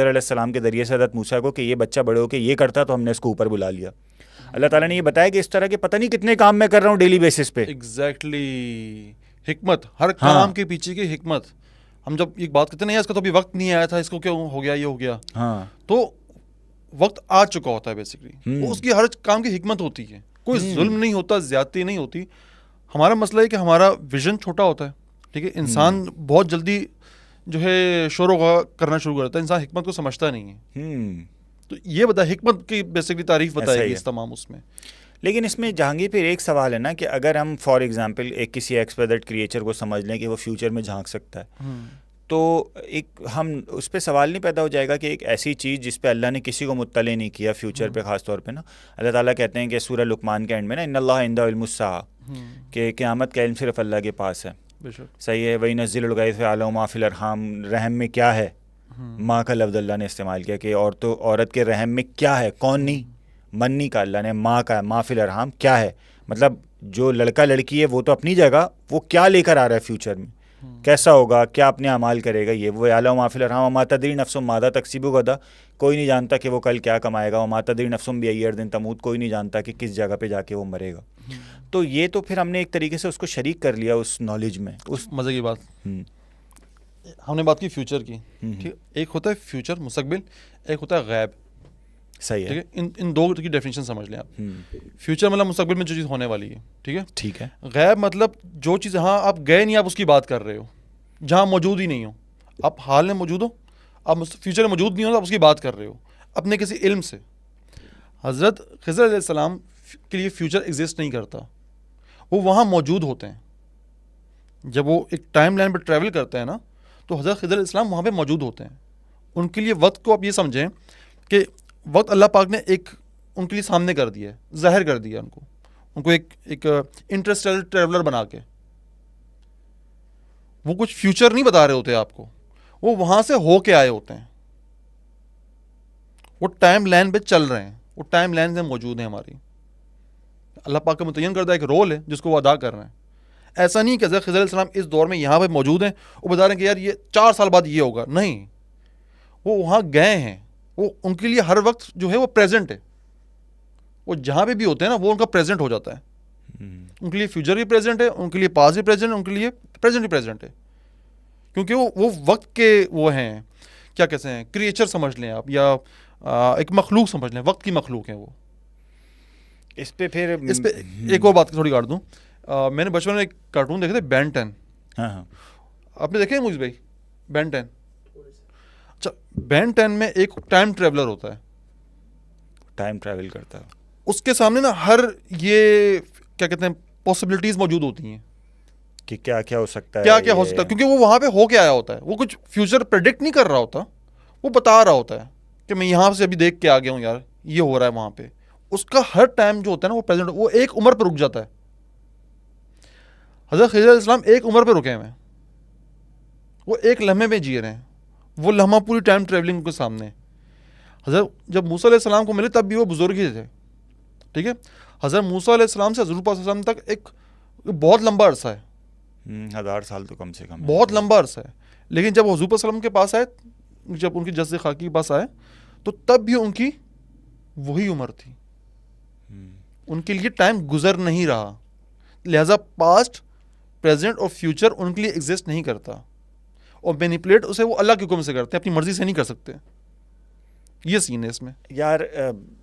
علیہ السلام کے ذریعے سے حضرت موسیٰ کو کہ یہ بچہ بڑے ہو کے یہ کرتا تو ہم نے اس کو اوپر بلا لیا. اللہ تعالیٰ نے یہ بتایا کہ اس طرح کے پتہ نہیں کتنے کام میں کر رہا ہوں ڈیلی بیسس پہ. ایگزیکٹلی, حکمت, ہر کام کے پیچھے کی حکمت. ہم جب ایک بات کرتے ہیں اس کا تو ابھی وقت نہیں آیا تھا, اس کو کیوں ہو گیا, یہ ہو گیا, ہاں, تو وقت آ چکا ہوتا ہے بیسکلی. اس کی ہر کام کی حکمت ہوتی ہے, کوئی ظلم نہیں ہوتا, زیادتی نہیں ہوتی. ہمارا مسئلہ ہے کہ ہمارا ویژن چھوٹا ہوتا ہے, ٹھیک ہے. انسان بہت جلدی جو ہے شور و غا کرنا شروع کرتا ہے, انسان حکمت کو سمجھتا نہیں ہے. تو یہ بتا حکمت کی بیسکلی تعریف بتائے گی اس تمام اس میں. لیکن اس میں جہانگیر پھر ایک سوال ہے نا کہ اگر ہم فار ایگزامپل ایک کسی ایکسپیریٹ کریچر کو سمجھ لیں کہ وہ فیوچر میں جھانک سکتا ہے, تو ایک ہم اس پہ سوال نہیں پیدا ہو جائے گا کہ ایک ایسی چیز جس پہ اللہ نے کسی کو مطلع نہیں کیا فیوچر پہ, خاص طور پہ نا اللہ تعالیٰ کہتے ہیں کہ سورہ لقمان کے اینڈ میں نا ان اللہ عندہ علم الساعہ, کہ قیامت کا علم صرف اللہ کے پاس ہے. صحیح ہے. وَيُنَزِّلُ الْغَيْثَ وَيَعْلَمُ مَا فِي الْأَرْحَامِ, رحم میں کیا ہے, ماں کا لفظ اللہ نے استعمال کیا کہ عورت کے رحم میں کیا ہے, کون نہیں, من نہیں کا اللہ نے, ماں کا ہے, ماں فی الارحام کیا ہے, مطلب جو لڑکا لڑکی ہے وہ تو اپنی جگہ, وہ کیا لے کر آ رہا ہے فیوچر میں, کیسا ہوگا, کیا اپنے اعمال کرے گا, یہ وہ یعلم ما فی الارحام وما تدری نفس ماذا تکسب غدا, کوئی نہیں جانتا کہ وہ کل کیا کمائے گا, وما تدری نفس بأی ارض تموت, کوئی نہیں جانتا کہ کس جگہ پہ جا کے وہ مرے گا. تو یہ تو پھر ہم نے ایک طریقے سے اس کو شریک کر لیا اس نالج میں. اس مزے کی بات, ہم نے بات کی فیوچر کی, ٹھیک. ایک ہوتا ہے فیوچر مستقبل, ایک ہوتا ہے غیب. صحیح ٹھیک ہے. ہے. ان دو کی ڈیفینیشن سمجھ لیں آپ. فیوچر مطلب مستقبل میں جو چیز ہونے والی ہے. ٹھیک ہے. ٹھیک ہے. غیب مطلب جو چیز ہاں آپ گئے نہیں آپ اس کی بات کر رہے ہو, جہاں موجود ہی نہیں ہو. آپ حال میں موجود ہو, آپ فیوچر میں موجود نہیں ہو, آپ اس کی بات کر رہے ہو اپنے کسی علم سے. حضرت خضر علیہ السلام کے لیے فیوچر ایگزسٹ نہیں کرتا, وہ وہاں موجود ہوتے ہیں. جب وہ ایک ٹائم لائن پہ ٹریول کرتے ہیں نا, تو حضرت خضر علیہ السلام وہاں پہ موجود ہوتے ہیں. ان کے لیے وقت کو آپ یہ سمجھیں کہ وقت اللہ پاک نے ایک ان کے لیے سامنے کر دیا ہے, ظاہر کر دیا ان کو ایک انٹرسٹیلر ٹریولر بنا کے. وہ کچھ فیوچر نہیں بتا رہے ہوتے آپ کو, وہ وہاں سے ہو کے آئے ہوتے ہیں. وہ ٹائم لائن پہ چل رہے ہیں, وہ ٹائم لائن میں موجود ہیں ہماری. اللہ پاک کا متعین کردہ ایک رول ہے جس کو وہ ادا کر رہے ہیں. ایسا نہیں کہ حضرت خضر علیہ السلام اس دور میں یہاں پہ موجود ہیں, وہ بتا رہے ہیں کہ یار یہ 4 سال بعد یہ ہوگا. نہیں, وہ وہاں گئے ہیں. وہ ان کے لیے ہر وقت جو ہے وہ پریزنٹ ہے. وہ جہاں پہ بھی ہوتے ہیں نا وہ ان کا پریزنٹ ہو جاتا ہے. ان کے لیے فیوچر بھی پریزنٹ ہے, ان کے لیے پاس بھی پریزنٹ ہے, ان کے لیے پریزنٹ بھی پریزنٹ ہے. کیونکہ وہ وقت کے وہ ہیں, کیا کہتے ہیں, کریچر سمجھ لیں آپ, یا ایک مخلوق سمجھ لیں, وقت کی مخلوق ہیں وہ. اس پہ پھر ایک اور بات تھوڑی کاٹ دوں. میں نے بچپن میں ایک کارٹون دیکھے تھے, بین 10. ہاں آپ نے دیکھے موویز بھائی بین 10؟ اچھا, بین 10 میں ایک ٹائم ٹریولر ہوتا ہے, ٹائم ٹریول کرتا ہے. اس کے سامنے نا ہر یہ کیا کہتے ہیں پاسبلٹیز موجود ہوتی ہیں کہ کیا کیا ہو سکتا ہے, کیا کیا ہو سکتا ہے, کیونکہ وہ وہاں پہ ہو کے آیا ہوتا ہے. وہ کچھ فیوچر پریڈکٹ نہیں کر رہا ہوتا, وہ بتا رہا ہوتا ہے کہ میں یہاں سے ابھی دیکھ کے آ گیا ہوں یار, یہ ہو رہا ہے وہاں پہ. اس کا ہر ٹائم جو ہوتا ہے نا وہ پریزنٹ, وہ ایک عمر پہ رک جاتا ہے. حضرت خضر علیہ السلام ایک عمر پہ رکے ہوئے ہیں, وہ ایک لمحے میں جی رہے ہیں. وہ لمحہ پوری ٹائم ٹریولنگ کے سامنے. حضرت جب موسیٰ علیہ السلام کو ملے تب بھی وہ بزرگ ہی تھے. ٹھیک ہے. حضرت موسیٰ علیہ السلام سے حضور پاک صلی اللہ علیہ وسلم تک ایک بہت لمبا عرصہ ہے, 1000 سال تو کم سے کم, بہت لمبا عرصہ ہے. لیکن جب حضور پاک صلی اللہ علیہ وسلم کے پاس آئے, جب ان کی جسد خاکی کے پاس آئے, تو تب بھی ان کی وہی عمر تھی. ان کے لیے ٹائم گزر نہیں رہا. لہذا پاسٹ, پریزنٹ اور فیوچر ان کے لیے ایگزسٹ نہیں کرتا, اور مینیپولیٹ اسے وہ اللہ کے حکم سے کرتے ہیں, اپنی مرضی سے نہیں کر سکتے. یہ سین ہے اس میں. یار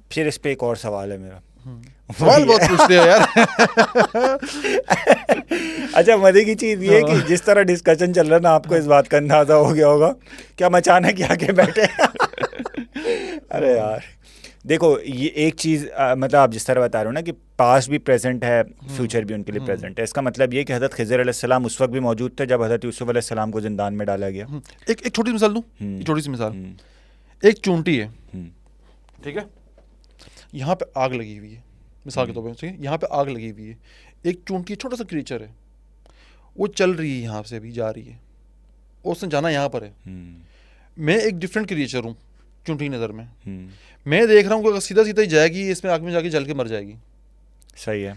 پھر اس پہ ایک اور سوال ہے میرا. سوال بہت پوچھتے ہو یار. اچھا, مزے کی چیز یہ ہے کہ جس طرح ڈسکشن چل رہا ہے نا, آپ کو اس بات کا اندازہ ہو گیا ہوگا کہ ہم اچانک کیا کے بیٹھے. ارے یار دیکھو, یہ ایک چیز مطلب آپ جس طرح بتا رہے ہو نا کہ پاسٹ بھی پریزنٹ ہے, فیوچر بھی ان کے لیے پریزنٹ ہے. اس کا مطلب یہ کہ حضرت خضر علیہ السلام اس وقت بھی موجود تھے جب حضرت یوسف علیہ السلام کو زندان میں ڈالا گیا. ایک چھوٹی سی مثال دوں, چھوٹی سی مثال. ایک چونٹی ہے, ٹھیک ہے, یہاں پہ آگ لگی ہوئی ہے, مثال کے طور پہ یہاں پہ آگ لگی ہوئی ہے. ایک چونٹی چھوٹا سا کریچر ہے, وہ چل رہی ہے یہاں سے ابھی جا رہی ہے, اور اس نے جانا یہاں پر ہے. میں ایک ڈفرینٹ کریچر ہوں چونٹی نظر میں. میں دیکھ رہا ہوں کہ اگر سیدھا سیدھا ہی جائے گی, اس میں آگ میں جا کے جل کے مر جائے گی. صحیح ہے.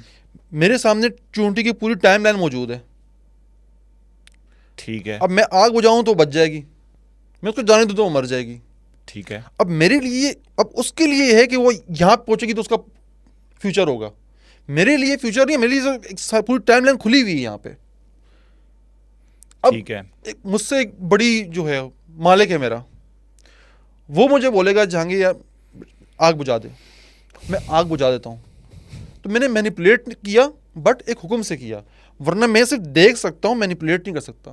میرے سامنے چونٹی کی پوری ٹائم لائن موجود ہے. ٹھیک ہے. اب میں آگ بجھاؤں تو بچ جائے گی, میں اس کو جانے دوں تو وہ مر جائے گی. ٹھیک ہے. اب میرے لیے, اب اس کے لیے یہ ہے کہ وہ یہاں پہنچے گی تو اس کا فیوچر ہوگا. میرے لیے فیوچر نہیں ہے, میرے لیے پوری ٹائم لائن کھلی ہوئی ہے یہاں پہ. اب ٹھیک ہے. مجھ سے ایک بڑی جو ہے مالک ہے میرا, وہ مجھے بولے گا جہانگیر یار آگ بجھا دے, میں آگ بجھا دیتا ہوں. تو میں نے مینیپولیٹ کیا, بٹ ایک حکم سے کیا, ورنہ میں صرف دیکھ سکتا ہوں, مینیپولیٹ نہیں کر سکتا.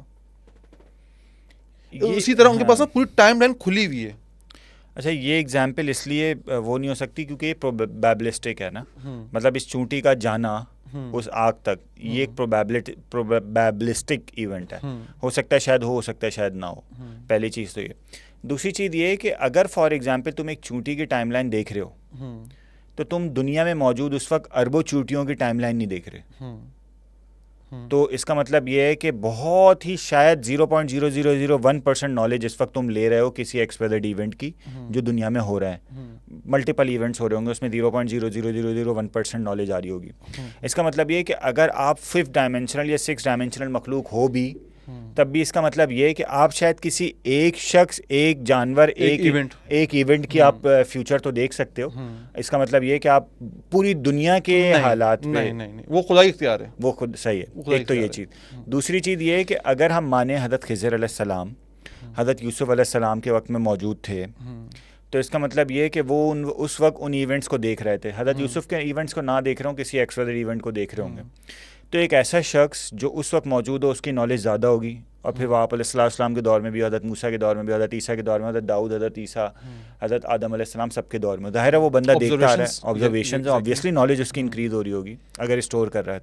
اسی طرح ان کے پاس نا پوری ٹائم لائن کھلی ہوئی ہے. اچھا, یہ ایگزامپل اس لیے وہ نہیں ہو سکتی کیونکہ یہ پروبیبلسٹک ہے نا, مطلب اس چونٹی کا جانا اس آگ تک, یہ ایک پروبیبلسٹک ایونٹ ہے. ہو سکتا ہے شاید ہو سکتا ہے شاید نہ ہو. پہلی چیز تو یہ. دوسری چیز یہ ہے کہ اگر فار ایگزامپل تم ایک چونٹی کی ٹائم لائن دیکھ رہے ہو, تو تم دنیا میں موجود اس وقت اربوں چونٹیوں کی ٹائم لائن نہیں دیکھ رہے. تو اس کا مطلب یہ ہے کہ بہت ہی شاید 0.0001% نالج اس وقت تم لے رہے ہو کسی ایکسپیکٹڈ ایونٹ کی جو دنیا میں ہو رہا ہے. ملٹیپل ایونٹس ہو رہے ہوں گے, اس میں 0.0001% نالج آ رہی ہوگی. اس کا مطلب یہ ہے کہ اگر آپ 5 ڈائمینشنل یا 6 ڈائمینشنل مخلوق ہو بھی, تب بھی اس کا مطلب یہ ہے کہ آپ شاید کسی ایک شخص, ایک جانور, ایک ایونٹ کی آپ فیوچر تو دیکھ سکتے ہو. اس کا مطلب یہ ہے کہ آپ پوری دنیا کے حالات میں, نہیں, وہ خدا ہی اختیار ہے, وہ خود صحیح ہے. ایک تو یہ چیز. دوسری چیز یہ ہے کہ اگر ہم مانیں حضرت خضر علیہ السلام حضرت یوسف علیہ السلام کے وقت میں موجود تھے, تو اس کا مطلب یہ ہے کہ وہ اس وقت ان ایونٹس کو دیکھ رہے تھے. حضرت یوسف کے ایونٹس کو نہ دیکھ رہا ہوں, کسی ایکسٹرا ایونٹ کو دیکھ رہے ہوں گے. تو ایک ایسا شخص جو اس وقت موجود ہو, اس کی نالج زیادہ ہوگی. اور پھر وہ آپ علیہ السلام کے دور میں بھی, حضرت موسیٰ کے دور میں بھی, حضرت عیسیٰ کے دور میں, حضرت داؤد, حضرت عیسیٰ, حضرت آدم علیہ السلام, سب کے دور میں ظاہر ہے وہ بندہ دیکھتا آ رہا ہے, آبزرویشنز, آبویسلی نالج اس کی انکریز ہو رہی ہوگی اگر اسٹور کر رہا ہے.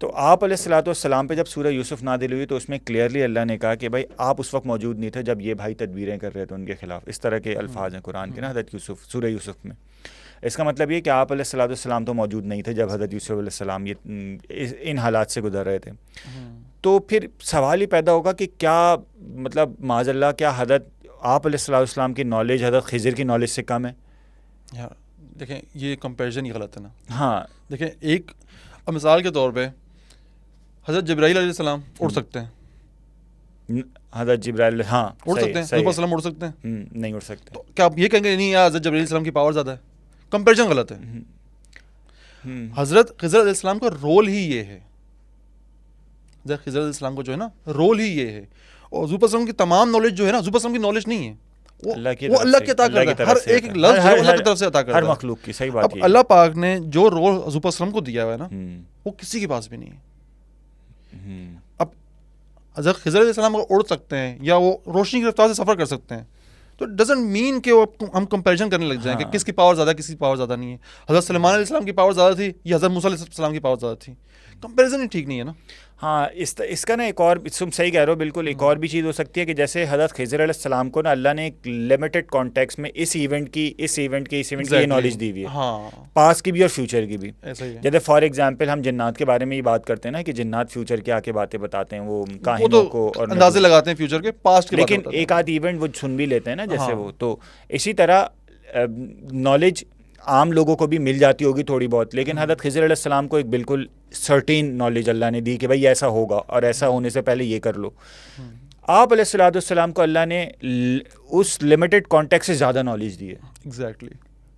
تو آپ علیہ السلام پہ جب سورہ یوسف نازل ہوئی تو اس میں کلیئرلی اللہ نے کہا کہ بھائی آپ اس وقت موجود نہیں تھے جب یہ بھائی تدبیریں کر رہے تھے ان کے خلاف. اس طرح کے الفاظ ہیں قرآن کے نا حضرت یوسف, سورہ یوسف میں. اس کا مطلب یہ کہ آپ علیہ السلام تو موجود نہیں تھے جب حضرت یوسف علیہ السلام یہ ان حالات سے گزر رہے تھے. تو پھر سوال ہی پیدا ہوگا کہ کیا مطلب معاذ اللہ کیا حضرت آپ علیہ السلام کی نالج حضرت خضر کی نالج سے کم ہے؟ دیکھیں یہ کمپیریزن ہی غلط ہے نا. ہاں دیکھیں ایک مثال کے طور پہ حضرت جبرائیل علیہ السلام اڑ سکتے ہیں, حضرت جبرائیل ہاں اڑ سکتے ہیں, حضرت السلام اڑ سکتے ہیں, نہیں اڑ سکتے. تو کیا آپ یہ کہیں گے نہیں یار حضرت جبرائیل علیہ السلام کی پاور زیادہ ہے؟ کمپیریزن غلط ہے. حضرت خضر علیہ السلام کا رول ہی یہ ہے, حضرت خضر علیہ السلام کو جو ہے نا رول ہی یہ ہے. اور حضور وسلم کی تمام نالج جو ہے نا, حضور وسلم کی نالج نہیں ہے, وہ اللہ کی عطا کرتا ہے. ہر ایک لفظ اللہ کی طرف سے عطا کرتا ہے, ہر مخلوق کی. صحیح بات ہے. اب اللہ پاک نے جو رول حضور وسلم کو دیا ہوا ہے نا وہ کسی کے پاس بھی نہیں ہے. اب حضرت خضر علیہ السلام اگر اڑ سکتے ہیں یا وہ روشنی کی رفتار سے سفر کر سکتے ہیں تو ڈزنٹ مین کہ ہم کمپیریزن کرنے لگ جائیں کہ کس کی پاور زیادہ کس کی پاور زیادہ نہیں ہے. حضرت سلیمان علیہ السلام کی پاور زیادہ تھی یا حضرت موسیٰ علیہ السلام کی پاور زیادہ تھی؟ کمپیریزن ہی ٹھیک نہیں ہے نا. ہاں اس کا نا ایک اور تم صحیح کہہ رہے ہو بالکل. ایک اور بھی چیز ہو سکتی ہے کہ جیسے حضرت خضر علیہ السلام کو نا اللہ نے ایک لمیٹڈ کانٹیکس میں اس ایونٹ کی یہ نالج دی ہوئی ہے, پاس کی بھی اور فیوچر کی بھی. جیسے فار ایگزامپل ہم جنات کے بارے میں یہ بات کرتے ہیں نا کہ جنات فیوچر کے آ کے باتیں بتاتے ہیں, وہ کاہنوں کو اور اندازے لگاتے ہیں فیوچر کے, پاسٹ کے, لیکن ایک آدھ ایونٹ وہ سن بھی لیتے ہیں نا جیسے وہ. تو اسی طرح نالج عام لوگوں کو بھی مل جاتی ہوگی تھوڑی بہت, لیکن حضرت خضر علیہ السلام کو ایک بالکل سرٹین نالج اللہ نے دی کہ بھائی ایسا ہوگا اور ایسا ہونے سے پہلے یہ کر لو. آپ علیہ السلام کو اللہ نے اس لمیٹڈ کانٹیکس سے زیادہ نالج دی ہے. ایگزیکٹلی.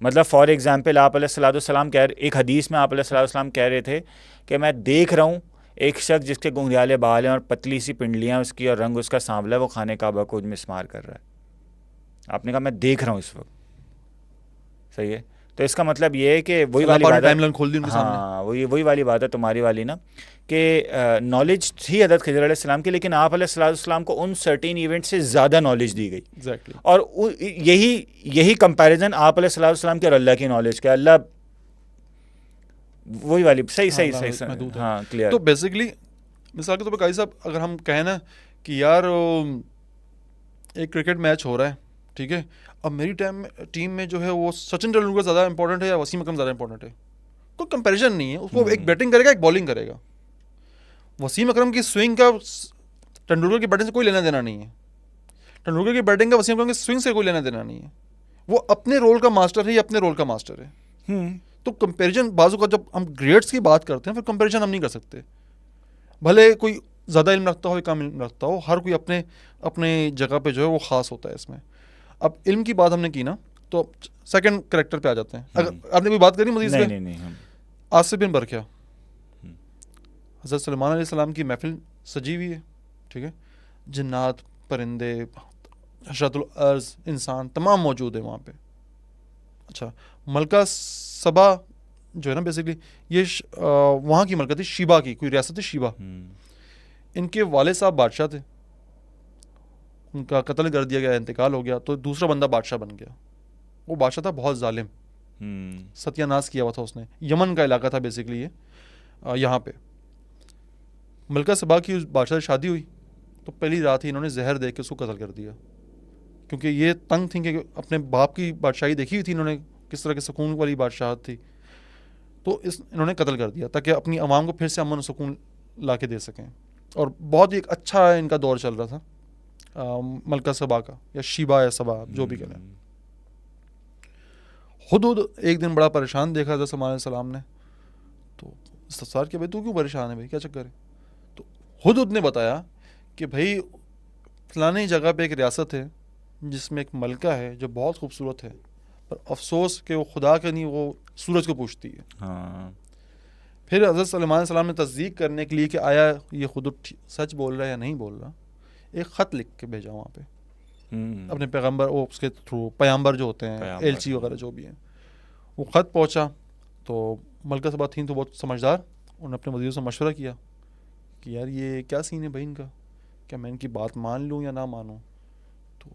مطلب فار ایگزامپل آپ علیہ السلام ایک حدیث میں آپ علیہ السلام کہہ رہے تھے کہ میں دیکھ رہا ہوں ایک شخص جس کے گھنگریالے بال ہیں اور پتلی سی پنڈلیاں اس کی اور رنگ اس کا سانولا ہے, وہ خانہ کعبہ کو مسمار کر رہا ہے. آپ نے کہا میں دیکھ رہا ہوں اس وقت. صحیح ہے. تو اس کا مطلب یہ ہے کہ وہی والی بات ہے, ہاں وہی والی بات ہے تمہاری والی نا, کہ نالج تھی حضرت خضر علیہ السلام کی, لیکن آپ علیہ السلام کو ان سرٹین ایونٹ سے زیادہ نالج دی گئی. اور یہی کمپیریزن آپ علیہ السلام کے اور اللہ کی نالج کا, اللہ وہی والی صحیح ہاں کلیئر. تو بیسکلی مثال کے طور پہ قاضی صاحب اگر ہم کہیں نا کہ یار ایک کرکٹ میچ ہو رہا ہے, ٹھیک ہے, اب میری ٹیم میں جو ہے وہ سچن ٹینڈولکر زیادہ امپورٹنٹ ہے یا وسیم اکرم زیادہ امپورٹنٹ ہے, کوئی کمپیریزن نہیں ہے. اس کو ایک بیٹنگ کرے گا ایک بالنگ کرے گا. وسیم اکرم کی سوئنگ کا ٹینڈولکر کی بیٹنگ سے کوئی لینا دینا نہیں ہے, ٹینڈولکر کی بیٹنگ کا وسیم اکرم کی سوئنگ سے کوئی لینا دینا نہیں ہے. وہ اپنے رول کا ماسٹر ہے یا اپنے رول کا ماسٹر ہے. تو کمپیریزن بازو کا جب ہم گریڈس کی بات کرتے ہیں پھر کمپیریزن ہم نہیں کر سکتے, بھلے کوئی زیادہ علم رکھتا ہو یا کم علم رکھتا ہو, ہر کوئی اپنے جگہ پہ جو ہے وہ خاص ہوتا ہے اس میں. اب علم کی بات ہم نے کی نا, تو سیکنڈ کریکٹر پہ آ جاتے ہیں. اگر آپ نے کوئی بات کری مزید پہ, آصف بن برکیہ, حضرت سلیمان علیہ السلام کی محفل سجی ہوئی ہے, ٹھیک ہے, جنات, پرندے, حشرات الارض, انسان تمام موجود ہیں وہاں پہ. اچھا, ملکہ سبا جو ہے نا بیسکلی یہ وہاں کی ملکہ تھی, شیبا کی کوئی ریاست تھی شیبا. ان کے والد صاحب بادشاہ تھے, ان کا قتل کر دیا گیا, انتقال ہو گیا, تو دوسرا بندہ بادشاہ بن گیا. وہ بادشاہ تھا بہت ظالم, ستیہ ناش کیا ہوا تھا اس نے. یمن کا علاقہ تھا بیسکلی یہ. یہاں پہ ملکہ سبا کی بادشاہ سے شادی ہوئی تو پہلی رات ہی انہوں نے زہر دے کے اس کو قتل کر دیا, کیونکہ یہ تنگ تھیں کہ اپنے باپ کی بادشاہی دیکھی ہوئی تھی انہوں نے کس طرح کے سکون والی بادشاہت تھی, تو انہوں نے قتل کر دیا تاکہ اپنی عوام کو پھر سے امن و سکون لا کے دے سکیں. اور بہت ہی ایک اچھا ان کا دور چل رہا تھا ملکہ سبا کا, یا شیبا یا سبا جو بھی کہہ لیں. ہدہد ایک دن بڑا پریشان دیکھا حضرت سلیمان علیہ السلام نے, تو استفسار کیا بھائی تو کیوں پریشان ہے بھائی, کیا چکر ہے؟ تو ہدہد نے بتایا کہ بھائی فلانی جگہ پہ ایک ریاست ہے جس میں ایک ملکہ ہے جو بہت خوبصورت ہے, پر افسوس کہ وہ خدا کا نہیں, وہ سورج کو پوچھتی ہے. پھر حضرت سلیمان علیہ السلام نے تصدیق کرنے کے لیے کہ آیا یہ ہدہد سچ بول رہا ہے یا نہیں بول رہا, ایک خط لکھ کے بھیجا وہاں پہ اپنے پیغمبر وہ اس کے تھرو پیامبر جو ہوتے ہیں ایلچی وغیرہ جو بھی ہیں. وہ خط پہنچا تو ملکہ سبا تھیں تو بہت سمجھدار, انہوں نے اپنے وزیروں سے مشورہ کیا کہ یار یہ کیا سین ہے بھائی ان کا, کیا میں ان کی بات مان لوں یا نہ مانوں. تو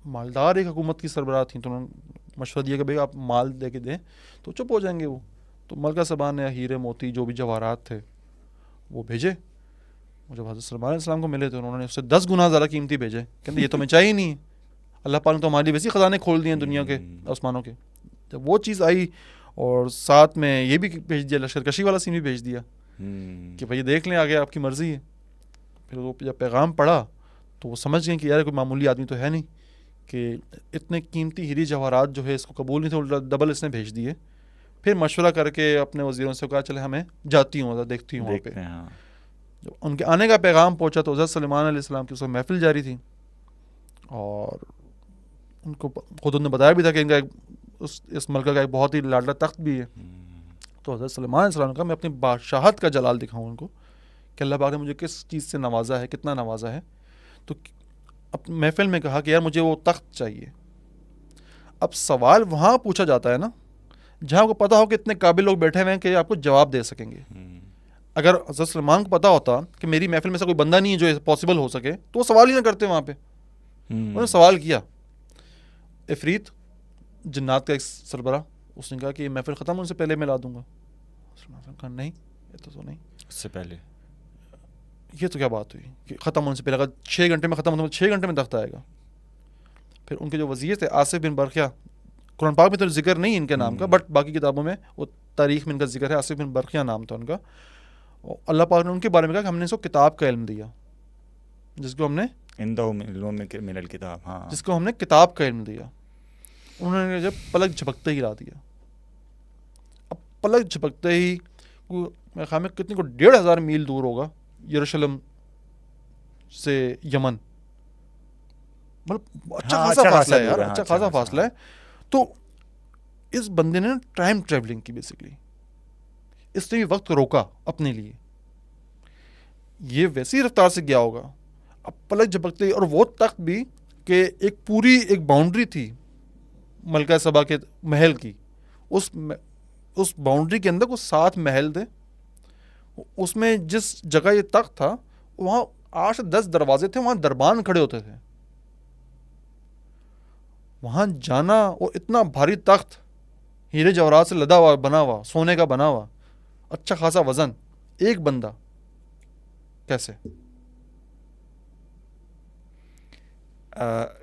مالدار ایک حکومت کی سربراہ تھیں تو انہوں نے مشورہ دیا کہ بھائی آپ مال دے کے دیں تو چپ ہو جائیں گے وہ. تو ملکہ سبا نے ہیرے موتی جو بھی جواہرات تھے وہ بھیجے. جب حضرت سلیمان علیہ السلام کو ملے تو انہوں نے اس سے 10 گنا زیادہ قیمتی بھیجے, کہتے یہ تو میں چاہیے نہیں, اللہ پاک نے تو ہمارے ویسے خزانے کھول دیے ہیں دنیا کے آسمانوں کے. جب وہ چیز آئی اور ساتھ میں یہ بھی بھیج دیا, لشکر کشی والا سین بھی بھیج دیا کہ بھائی دیکھ لیں آگے آپ کی مرضی ہے. پھر وہ جب پیغام پڑھا تو وہ سمجھ گئے کہ یار کوئی معمولی آدمی تو ہے نہیں کہ اتنے قیمتی ہیری جواہرات جو ہے اس کو قبول نہیں تھے, ڈبل اس نے بھیج دیے. پھر مشورہ کر کے اپنے وزیروں سے کہا چلے ہمیں جاتی ہوں دیکھتی ہوں وہاں پہ. جب ان کے آنے کا پیغام پہنچا تو حضرت سلیمان علیہ السلام کی اس وقت محفل جاری تھی اور ان کو خود انہوں نے بتایا بھی تھا کہ ان کا اس ملکہ کا ایک بہت ہی لاڈلا تخت بھی ہے. تو حضرت سلیمان علیہ السلام نے کہا میں اپنی بادشاہت کا جلال دکھاؤں ان کو کہ اللہ پاک نے مجھے کس چیز سے نوازا ہے, کتنا نوازا ہے. تو اپنے محفل میں کہا کہ یار مجھے وہ تخت چاہیے. اب سوال وہاں پوچھا جاتا ہے نا جہاں کو پتا ہو کہ اتنے قابل لوگ بیٹھے ہوئے ہیں کہ آپ کو جواب دے سکیں گے. اگر حضرت سلیمان کو پتا ہوتا کہ میری محفل میں سے کوئی بندہ نہیں ہے جو پاسبل ہو سکے تو وہ سوال ہی نہ کرتے وہاں پہ. انہوں نے سوال کیا. عفریت جنات کا ایک سربراہ, اس نے کہا کہ یہ محفل ختم ان سے پہلے میں لا دوں گا. کہا نہیں یہ تو نہیں, اس سے پہلے یہ تو کیا بات ہوئی کہ ختم ہونے سے پہلے. اگر 6 گھنٹے میں ختم ہوتا 6 گھنٹے میں تخت آئے گا. پھر ان کے جو وزیر تھے آصف بن برقیہ, قرآن پاک میں تو ذکر نہیں ان کے نام کا بٹ باقی کتابوں میں وہ تاریخ میں ان کا ذکر ہے. آصف بن برقیہ نام تھا ان کا. اللہ پاک نے ان کے بارے میں کہا کہ ہم نے اس کو کتاب کا علم دیا جس کو ہم نے من الکتاب, ہاں جس کو ہم نے کتاب کا علم دیا. انہوں نے جب پلک جھپکتے ہی لا دیا. اب پلک جھپکتے ہی میرے خیال میں کتنی کو 1,500 میل دور ہوگا یروشلم سے یمن, مطلب اچھا خاصا فاصلہ ہے یار, اچھا خاصا فاصلہ ہے. تو اس بندے نے ٹائم ٹریولنگ کی بیسکلی, اس نے بھی وقت روکا اپنے لیے. یہ ویسی رفتار سے گیا ہوگا. اب پلک جھپکتے ہی, اور وہ تخت بھی کہ ایک پوری ایک باؤنڈری تھی ملکہ سبا کے محل کی, اس باؤنڈری کے اندر کچھ 7 محل تھے. اس میں جس جگہ یہ تخت تھا وہاں 8 سے 10 دروازے تھے, وہاں دربان کھڑے ہوتے تھے. وہاں جانا, اور اتنا بھاری تخت ہیرے جواہرات سے لدا ہوا, بنا ہوا, سونے کا بنا ہوا, اچھا خاصا وزن, ایک بندہ کیسے؟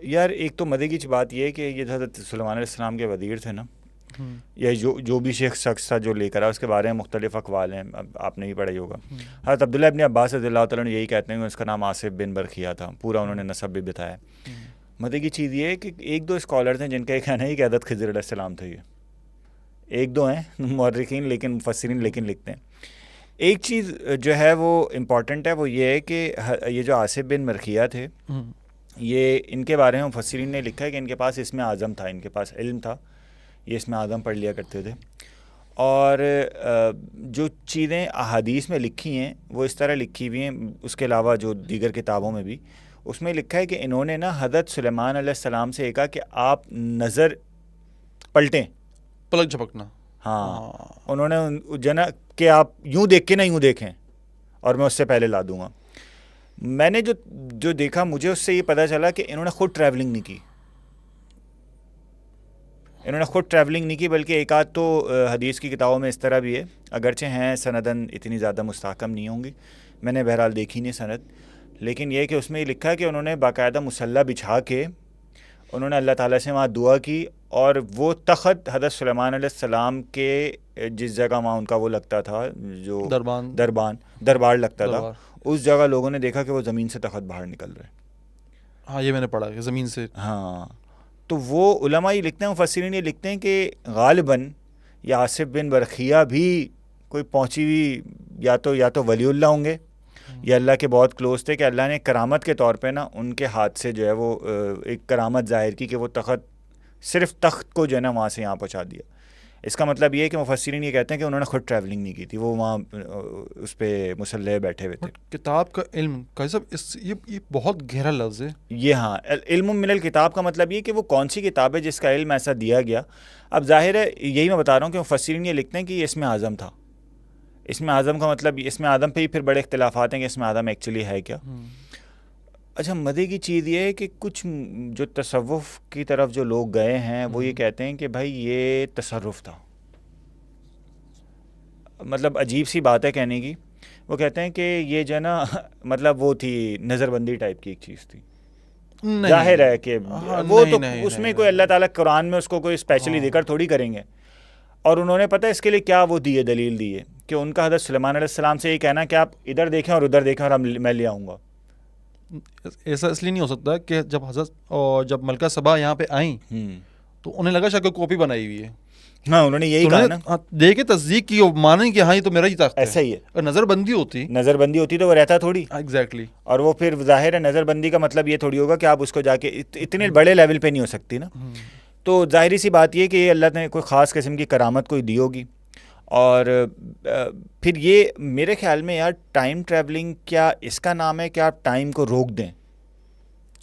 یار ایک تو مزے کی بات یہ ہے کہ یہ حضرت سلیمان علیہ السلام کے وزیر تھے نا, یا جو بھی شخص تھا جو لے کر آیا, اس کے بارے میں مختلف اقوال ہیں, آپ نے بھی پڑھا ہی ہوگا. حضرت عبداللہ ابن عباس رضی اللہ تعالیٰ نے یہی کہتے ہیں کہ اس کا نام آصف بن برقیہ تھا, پورا انہوں نے نسب بھی بتایا. مزے کی چیز یہ ہے کہ 1-2 اسکالرز ہیں جن کا یہ کہنا ہے کہ حضرت خضر علیہ السلام تھے. یہ 1-2 ہیں مورخین لیکن مفسرین لیکن لکھتے ہیں. ایک چیز جو ہے وہ امپورٹنٹ ہے, وہ یہ ہے کہ یہ جو آصف بن برقیہ تھے, یہ ان کے بارے میں مفسرین نے لکھا ہے کہ ان کے پاس اسم اعظم تھا, ان کے پاس علم تھا, یہ اسم اعظم پڑھ لیا کرتے تھے. اور جو چیزیں احادیث میں لکھی ہیں وہ اس طرح لکھی ہوئی ہیں, اس کے علاوہ جو دیگر کتابوں میں بھی اس میں لکھا ہے کہ انہوں نے نا حضرت سلیمان علیہ السلام سے کہا کہ آپ نظر پلٹیں, پلک جھپکنا. ہاں, انہوں نے جنا کہ آپ یوں دیکھ کے نہ یوں دیکھیں اور میں اس سے پہلے لا دوں گا. میں نے جو دیکھا مجھے اس سے یہ پتہ چلا کہ انہوں نے خود ٹریولنگ نہیں کی, بلکہ ایک آدھ تو حدیث کی کتابوں میں اس طرح بھی ہے, اگرچہ ہیں سندن اتنی زیادہ مستحکم نہیں ہوں گی, میں نے بہرحال دیکھی نہیں سند, لیکن یہ کہ اس میں یہ لکھا کہ انہوں نے باقاعدہ مسلح بچھا کے انہوں نے اللہ تعالیٰ سے وہاں دعا کی, اور وہ تخت حضرت سلیمان علیہ السلام کے جس جگہ وہاں ان کا وہ لگتا تھا, جو دربار لگتا تھا, اس جگہ لوگوں نے دیکھا کہ وہ زمین سے تخت باہر نکل رہے. ہاں یہ میں نے پڑھا کہ زمین سے. ہاں, تو وہ علماء یہ لکھتے ہیں, مفسرین یہ لکھتے ہیں کہ غالباً یہ آصف بن برقیہ بھی کوئی پہنچی ہوئی یا تو ولی اللہ ہوں گے یا اللہ کے بہت کلوز تھے, کہ اللہ نے کرامت کے طور پہ نا ان کے ہاتھ سے جو ہے وہ ایک کرامت ظاہر کی کہ وہ تخت صرف تخت کو جو ہے نا وہاں سے یہاں پہنچا دیا. اس کا مطلب یہ ہے کہ مفسرین یہ کہتے ہیں کہ انہوں نے خود ٹریولنگ نہیں کی تھی, وہ وہاں اس پہ مسلح بیٹھے ہوئے تھے. کتاب کا علم صاحب یہ بہت گہرا لفظ ہے یہ ہاں, علم من الکتاب کا مطلب یہ کہ وہ کون سی کتاب ہے جس کا علم ایسا دیا گیا. اب ظاہر ہے یہی میں بتا رہا ہوں کہ مفسرین یہ لکھتے ہیں کہ یہ اسم اعظم تھا. اسم اعظم کا مطلب اسم اعظم پہ ہی پھر بڑے اختلافات ہیں کہ اسم اعظم ایکچولی ہے کیا. اچھا, مزے کی چیز یہ ہے کہ کچھ جو تصوف کی طرف جو لوگ گئے ہیں وہ یہ کہتے ہیں کہ بھائی یہ تصرف تھا. مطلب عجیب سی بات ہے کہنے کی. وہ کہتے ہیں کہ یہ جو ہے نا مطلب وہ تھی نظر بندی ٹائپ کی ایک چیز تھی. ظاہر ہے کہ وہ تو اس میں کوئی اللہ تعالیٰ قرآن میں اس کو کوئی اسپیشلی ذکر تھوڑی کریں گے. اور انہوں نے پتہ اس کے لیے کیا وہ دیے, دلیل دی ہے کہ ان کا حضرت سلیمان علیہ السلام سے یہ کہنا کہ آپ ادھر دیکھیں اور ادھر دیکھیں اور میں لے آؤں گا. ایسا اس لیے نہیں ہو سکتا کہ جب ملکہ سبا یہاں پہ آئیں تو انہیں لگا شاید کاپی بنائی ہوئی ہے. ہاں, انہوں نے یہی کہا نا, دیکھ کے تصدیق کی اور مانیں کہ ہاں یہ تو میرا ہی تخت ہے. ایسا ہی ہے. اور نظر بندی ہوتی تو وہ رہتا تھوڑی. ایگزیکٹلی. اور وہ پھر ظاہر ہے نظر بندی کا مطلب یہ تھوڑی ہوگا کہ آپ اس کو جا کے اتنے بڑے لیول پہ نہیں ہو سکتی نا. تو ظاہری سی بات یہ کہ یہ اللہ نے کوئی خاص قسم کی کرامت کوئی دی ہوگی. اور پھر یہ میرے خیال میں یار ٹائم ٹریولنگ کیا اس کا نام ہے کہ آپ ٹائم کو روک دیں.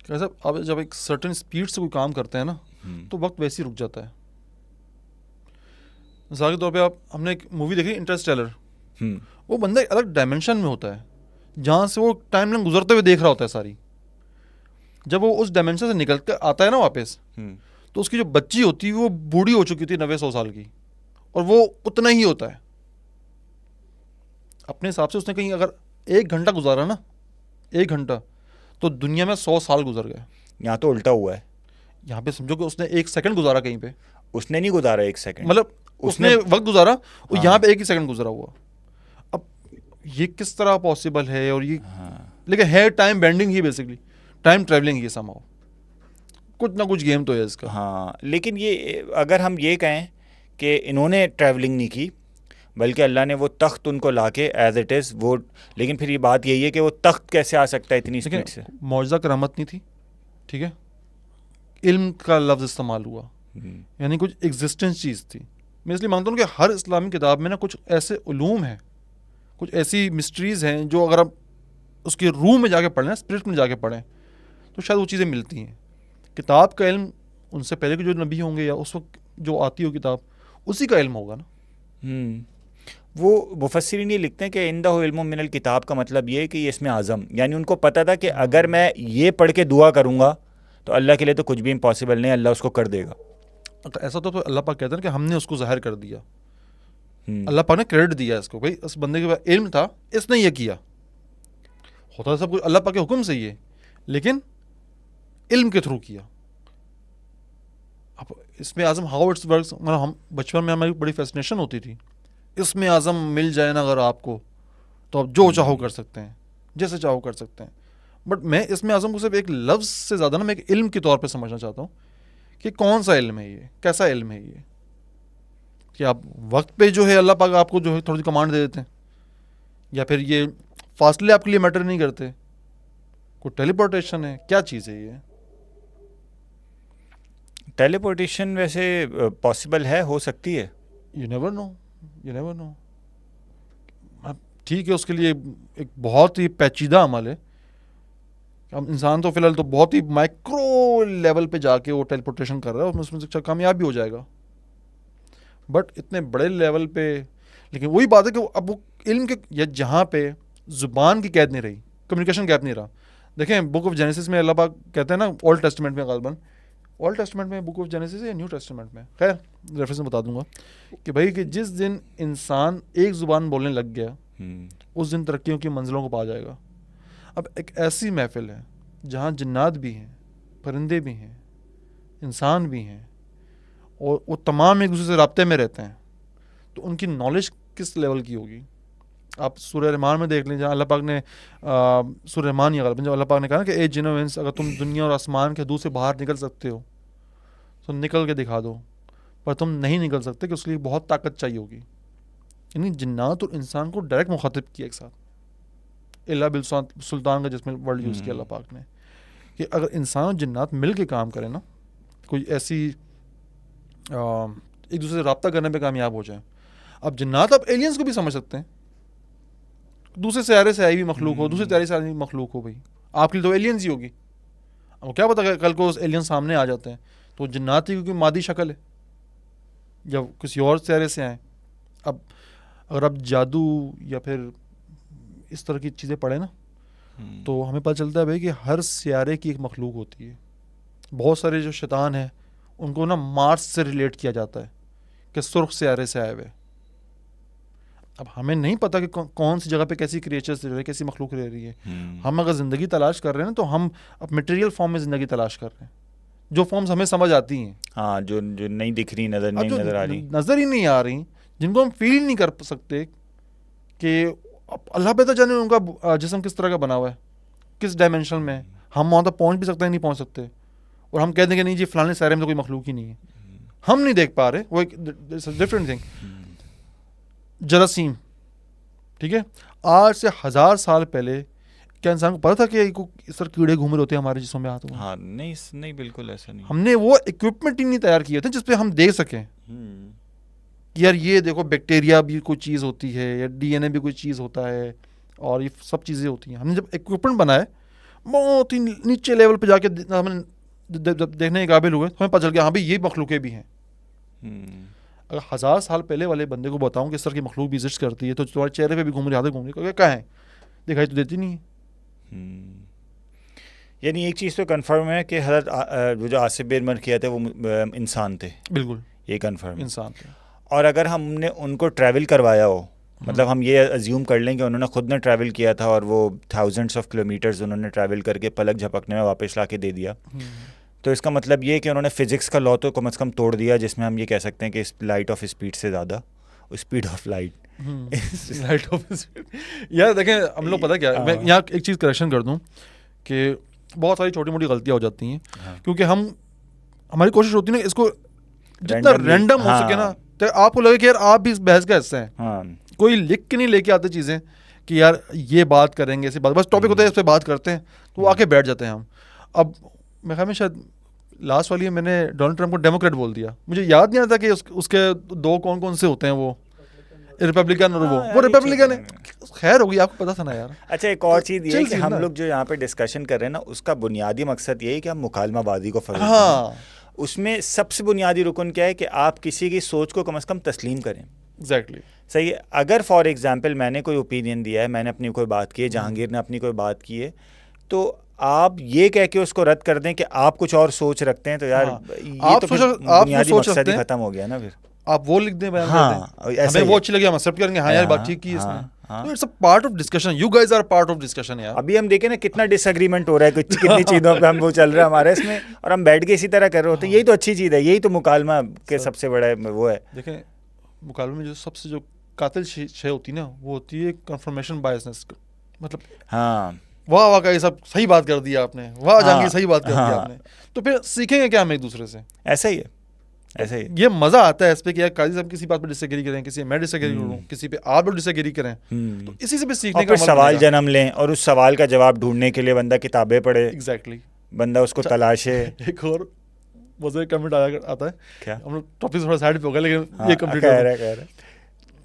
اب جب ایک سرٹن اسپیڈ سے کوئی کام کرتے ہیں نا تو وقت ویسے ہی رک جاتا ہے. مثال کے طور پہ ہم نے ایک مووی دیکھی انٹرسٹیلر. وہ بندہ ایک الگ ڈائمینشن میں ہوتا ہے جہاں سے وہ ٹائم لائن گزرتے ہوئے دیکھ رہا ہوتا ہے ساری. جب وہ اس ڈائمینشن سے نکل کے آتا ہے نا واپس تو اس کی جو بچی ہوتی ہے وہ بوڑھی ہو چکی تھی 90-100 سال کی, اور وہ اتنا ہی ہوتا ہے اپنے حساب سے. اس نے کہیں اگر 1 گھنٹہ گزارا نا 1 گھنٹہ تو دنیا میں 100 سال گزر گئے. یہاں تو الٹا ہوا ہے. یہاں پہ سمجھو کہ اس نے 1 سیکنڈ گزارا کہیں پہ. اس نے نہیں گزارا 1 سیکنڈ, مطلب اس نے وقت گزارا اور یہاں پہ 1 ہی سیکنڈ گزرا ہوا. اب یہ کس طرح پاسبل ہے؟ اور یہ لیکن ہے ٹائم بینڈنگ ہی, بیسکلی ٹائم ٹریولنگ ہی سماؤ. کچھ نہ کچھ گیم تو ہے اس کا. ہاں, لیکن یہ اگر ہم یہ کہیں کہ انہوں نے ٹریولنگ نہیں کی بلکہ اللہ نے وہ تخت ان کو لا کے ایز اٹ از وہ, لیکن پھر یہ بات یہی ہے کہ وہ تخت کیسے آ سکتا ہے اتنی اسپیڈ سے. معجزہ کرامت نہیں تھی, ٹھیک ہے, علم کا لفظ استعمال ہوا, یعنی کچھ ایگزسٹنس چیز تھی. میں اس لیے مانتا ہوں کہ ہر اسلامی کتاب میں نا کچھ ایسے علوم ہیں, کچھ ایسی مسٹریز ہیں جو اگر آپ اس کے روح میں جا کے پڑھیں, اسپرٹ میں جا کے پڑھیں تو شاید وہ چیزیں ملتی ہیں. کتاب کا علم ان سے پہلے کے جو نبی ہوں گے یا اس وقت جو آتی ہو کتاب اسی کا علم ہوگا نا. وہ مفسرین یہ لکھتے ہیں کہ عندہ علم من الکتاب کا مطلب یہ ہے کہ یہ اسم اعظم, یعنی ان کو پتہ تھا کہ اگر میں یہ پڑھ کے دعا کروں گا تو اللہ کے لیے تو کچھ بھی امپاسبل نہیں, اللہ اس کو کر دے گا. ایسا تو اللہ پاک کہتے ہیں کہ ہم نے اس کو ظاہر کر دیا. اللہ پاک نے کریڈٹ دیا اس کو, بھائی اس بندے کے پاس علم تھا, اس نے یہ کیا. ہوتا ہے سب کچھ اللہ پاک کے حکم سے ہی ہے, لیکن علم کے تھرو کیا. اب اس میں اعظم ہاؤ اٹس ورکس, مطلب ہم بچپن میں ہماری بڑی فیسنیشن ہوتی تھی, اس میں اعظم مل جائے نا اگر آپ کو تو آپ جو چاہو کر سکتے ہیں, جیسے چاہو کر سکتے ہیں. بٹ میں اس میں اعظم کو صرف ایک لفظ سے زیادہ نا میں ایک علم کے طور پہ سمجھنا چاہتا ہوں کہ کون سا علم ہے یہ, کیسا علم ہے یہ, کہ آپ وقت پہ جو ہے اللہ پاک آپ کو جو ہے تھوڑی سی کمانڈ دے دیتے ہیں, یا پھر یہ فاصلے آپ کے لیے میٹر نہیں کرتے, کوئی ٹیلی پورٹیشن ہے, کیا چیز ہے یہ؟ ٹیلی پورٹیشن ویسے پاسبل ہے, ہو سکتی ہے. You never know. ٹھیک ہے, اس کے لیے ایک بہت ہی پیچیدہ عمل ہے. اب انسان تو فی الحال تو بہت ہی مائکرو لیول پہ جا کے وہ ٹیلی پورٹیشن کر رہا ہے, اس میں سے کامیاب بھی ہو جائے گا, بٹ اتنے بڑے لیول پہ. لیکن وہی بات ہے کہ اب وہ علم کے یا جہاں پہ زبان کی قید نہیں رہی, کمیونیکیشن گیپ نہیں رہا. دیکھیں بک آف جینیسس میں اللہ پاک کہتے ہیں نا, اولڈ ٹیسٹمنٹ میں غالباً, اولڈ ٹیسٹمنٹ میں بک آف جینیسس یا نیو ٹیسٹمنٹ میں, خیر ریفرنس میں بتا دوں گا, کہ بھائی کہ جس دن انسان ایک زبان بولنے لگ گیا اس دن ترقیوں کی منزلوں کو پا جائے گا. اب ایک ایسی محفل ہے جہاں جنات بھی ہیں, پرندے بھی ہیں, انسان بھی ہیں, اور وہ تمام ایک دوسرے سے رابطے میں رہتے ہیں, تو ان کی نالج کس لیول کی ہوگی. آپ سورہ رحمان میں دیکھ لیں, جہاں اللہ پاک نے سورہ رحمان یا غالباً جب اللہ پاک نے کہا نا کہ اے جن و انس, اگر تم دنیا اور آسمان کے حدود سے باہر نکل سکتے ہو تو نکل کے دکھا دو, پر تم نہیں نکل سکتے کہ اس کے لیے بہت طاقت چاہیے ہوگی. یعنی جنات اور انسان کو ڈائریکٹ مخاطب کیا ایک ساتھ, اللہ بالسلطان کا جس میں ورڈ یوز کیا اللہ پاک نے, کہ اگر انسان اور جنات مل کے کام کریں نا, کوئی ایسی ایک دوسرے سے رابطہ کرنے پہ کامیاب ہو جائیں. اب جنات آپ ایلینس کو بھی سمجھ سکتے ہیں, دوسرے سیارے سے آئی ہوئی مخلوق ہو, دوسرے سیارے سے آئی ہوئی مخلوق ہو, بھائی آپ کے لیے تو ایلینس ہی ہوگی. اب کیا پتا کل کو ایلین سامنے آ جاتے ہیں تو جنات ہی کیونکہ مادی شکل ہے یا کسی اور سیارے سے آئیں. اب اگر آپ جادو یا پھر اس طرح کی چیزیں پڑھیں نا تو ہمیں پتہ چلتا ہے بھائی کہ ہر سیارے کی ایک مخلوق ہوتی ہے. بہت سارے جو شیطان ہیں ان کو نا مارس سے ریلیٹ کیا جاتا ہے کہ سرخ سیارے سے آئے ہوئے. اب ہمیں نہیں پتا کہ کون سی جگہ پہ کیسی کریچرز رہ رہی ہے, کیسی مخلوق رہ رہی ہے. ہم اگر زندگی تلاش کر رہے ہیں نا تو ہم اب مٹیریل فارم میں زندگی تلاش کر رہے ہیں, جو فارمز ہمیں سمجھ آتی ہیں, ہاں جو نہیں دکھ رہی, نظر آ رہی, نظر ہی نہیں آ رہی, جن کو ہم فیل نہیں کر سکتے کہ اللہ بہتر جانے ان کا جسم کس طرح کا بنا ہوا ہے, کس ڈائمینشن میں. ہم وہاں تک پہنچ بھی سکتے ہیں, نہیں پہنچ سکتے, اور ہم کہتے ہیں کہ نہیں جی فلانے سیارے میں تو کوئی مخلوق ہی نہیں ہے, ہم نہیں دیکھ پا رہے. وہ ایک ڈفرینٹ تھنگ. جراثیم, ٹھیک ہے, آج سے 1000 سال پہلے کیا انسان کو پتا تھا کہ اس طرح کیڑے گھوم رہے ہوتے ہیں ہمارے جسموں میں ہاتھوں میں؟ ہاں نہیں بالکل ایسا نہیں. ہم نے وہ اکوپمنٹ ہی نہیں تیار کیے تھے جس پہ ہم دیکھ سکیں یار یہ دیکھو بیکٹیریا بھی کوئی چیز ہوتی ہے, یا ڈی این اے بھی کوئی چیز ہوتا ہے, اور یہ سب چیزیں ہوتی ہیں. ہم نے جب اکوپمنٹ بنائے بہت ہی نیچے لیول پہ جا کے ہم دیکھنے کے قابل ہوئے, ہمیں پتہ چل گیا ہاں بھائی یہ مخلوقیں بھی ہیں. اگر 1000 سال پہلے والے بندے کو بتاؤں کہ اس طرح کی مخلوق بھی ایگزسٹ کرتی ہے تو تمہارے چہرے پہ بھی گھوم رہی, ہاتھ گھوم رہی, کہاں ہے, دکھائی تو دیتی نہیں ہے. یعنی ایک چیز تو کنفرم ہے کہ حضرت جو آصف بن مرکیہ تھے وہ انسان تھے, بالکل یہ کنفرم انسان تھے. اور اگر ہم نے ان کو ٹریول کروایا ہو, مطلب ہم یہ ازیوم کر لیں کہ انہوں نے خود نے ٹریول کیا تھا اور وہ تھاؤزنڈس آف کلومیٹرز انہوں نے ٹریول کر کے پلک جھپکنے میں واپس لا کے دے دیا, تو اس کا مطلب یہ کہ انہوں نے فزکس کا لا تو کم از کم توڑ دیا, جس میں ہم یہ کہہ سکتے ہیں کہ لائٹ آف اسپیڈ سے زیادہ اسپیڈ آف لائٹ. یار دیکھیں ہم لوگ پتہ کیا, میں یہاں ایک چیز کریکشن کر دوں کہ بہت ساری چھوٹی موٹی غلطیاں ہو جاتی ہیں, کیونکہ ہماری کوشش ہوتی ہے نا اس کو جتنا رینڈم ہو سکے نا, تو آپ کو لگے کہ یار آپ بھی اس بحث کا حصہ ہیں. کوئی لکھ کے نہیں لے کے آتے چیزیں کہ یار یہ بات کریں گے, ایسی بات, بس ٹاپک ہوتا ہے اس پہ بات کرتے ہیں تو وہ آ کے بیٹھ جاتے ہیں ہم. اب میں خیال میں شاید لاسٹ والی میں نے ڈونلڈ ٹرمپ کو ڈیموکریٹ بول دیا, مجھے یاد نہیں آتا کہ اس کے دو کون سے ہوتے ہیں, وہ ریپبلکن اور وہ ریپبلکن ہے. خیر ہوگی, آپ کو پتا تھا نا یار. اچھا ایک اور چیز یہ ہے کہ ہم لوگ جو یہاں پہ ڈسکشن کر رہے ہیں نا, اس کا بنیادی مقصد یہ ہے کہ ہم مکالمہ بازی کو فروغ دیں. اس میں سب سے بنیادی رکن کیا ہے کہ آپ کسی کی سوچ کو کم از کم تسلیم کریں. ایگزیکٹلی صحیح ہے. اگر فار ایگزامپل میں نے کوئی اوپینین دیا ہے, میں نے اپنی کوئی بات کی ہے, جہانگیر نے اپنی کوئی بات کی ہے, تو آپ یہ کہہ کے اس کو رد کر دیں کہ آپ کچھ اور سوچ رکھتے ہیں, تو یار یہ تو بنیادی مقصد ہی ختم ہو گیا نا. پھر آپ وہ لکھ دیں, بیان کر دیں, ہمیں وہ اچھی لگی ہم ایکسپٹ کریں گے, ہاں یار بات ٹھیک کی اس نے. It's a part of discussion, you guys are part of discussion. یار ابھی ہم دیکھیں نا کتنا ڈس ایگریمنٹ ہو رہا ہے, کتنی چیزوں پہ ہم وہ چل رہا ہے ہمارا اس میں, اور ہم بیٹھ کے اسی طرح کر رہے ہوتے ہیں. یہی تو اچھی چیز ہے, یہی تو مکالمہ کے سب سے بڑا وہ ہے. دیکھیں مکالمے میں جو سب سے جو قاتل شے ہوتی ہے نا, وہ ہوتی ہے کنفرمیشن بائسنس. مطلب ہاں واہ واہ یہ سب صحیح بات کر دیا آپ نے, واہ جہانگیر صحیح بات کر دیا آپ نے, تو پھر سیکھیں گے کیا ہم ایک دوسرے سے. ایسا ہی ہے, ایسا ہی. یہ مزہ آتا ہے اس پہ کہ یار قاضی صاحب کسی بات پہ ڈس ایگری کریں, کسی میں ڈس ایگری کروں, کسی پہ آپ لوگ ڈس ایگری کریں, تو اسی سے بھی سیکھنے کا سوال جنم لیں, اور اس سوال کا جواب ڈھونڈنے کے لیے بندہ کتابیں پڑھے. ایگزیکٹلی, بندہ اس کو تلاشے. ایک اور مزے کمنٹ آتا ہے, کیا ہم لوگ ٹاپک تھوڑا سائڈ پہ ہو گیا لیکن یہ کمپلیٹ کہہ رہے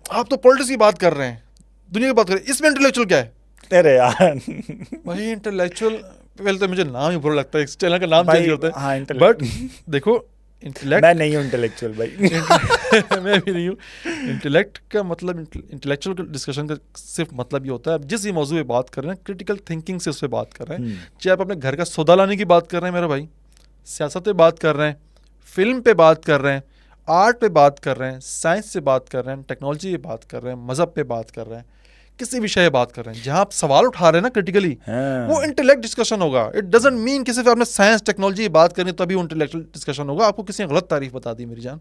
آپ تو پولیٹکس کی بات کر رہے ہیں, دنیا کی بات کر رہے ہیں, اس میں انٹلیکچوئل کیا ہے؟ ارے یار بھائی انٹلیکچوئل پہلے تو مجھے نام ہی برا لگتا ہے, اس چینل کا نام چینج کرتے ہیں, بٹ دیکھو انٹلیکٹ, میں نہیں ہوں انٹلیکچوئل بھائی, میں بھی نہیں ہوں. انٹلیکٹ کا مطلب, انٹلیکچوئل ڈسکشن کا صرف مطلب یہ ہوتا ہے جس بھی موضوع پہ بات کر رہے ہیں کریٹیکل تھنکنگ سے اس پہ بات کر رہے ہیں. چاہے آپ اپنے گھر کا سودا لانے کی بات کر رہے ہیں میرے بھائی, سیاست پہ بات کر رہے ہیں, فلم پہ بات کر رہے ہیں, آرٹ پہ بات کر رہے ہیں, سائنس سے بات کر رہے ہیں, ٹیکنالوجی پہ بات کر رہے ہیں, مذہب پہ بات کر رہے ہیں, کسی بھی شے بات کر رہے ہیں, جہاں آپ سوال اٹھا رہے ہیں نا کریٹیکلی, وہ انٹلیکٹ ڈسکشن ہوگا. اٹ ڈزنٹ مین کہ صرف آپ نے سائنس ٹیکنالوجی بات کرنی تبھی وہ انٹلیکچوئل ڈسکشن ہوگا. آپ کو کسی نے غلط تعریف بتا دی میری جان.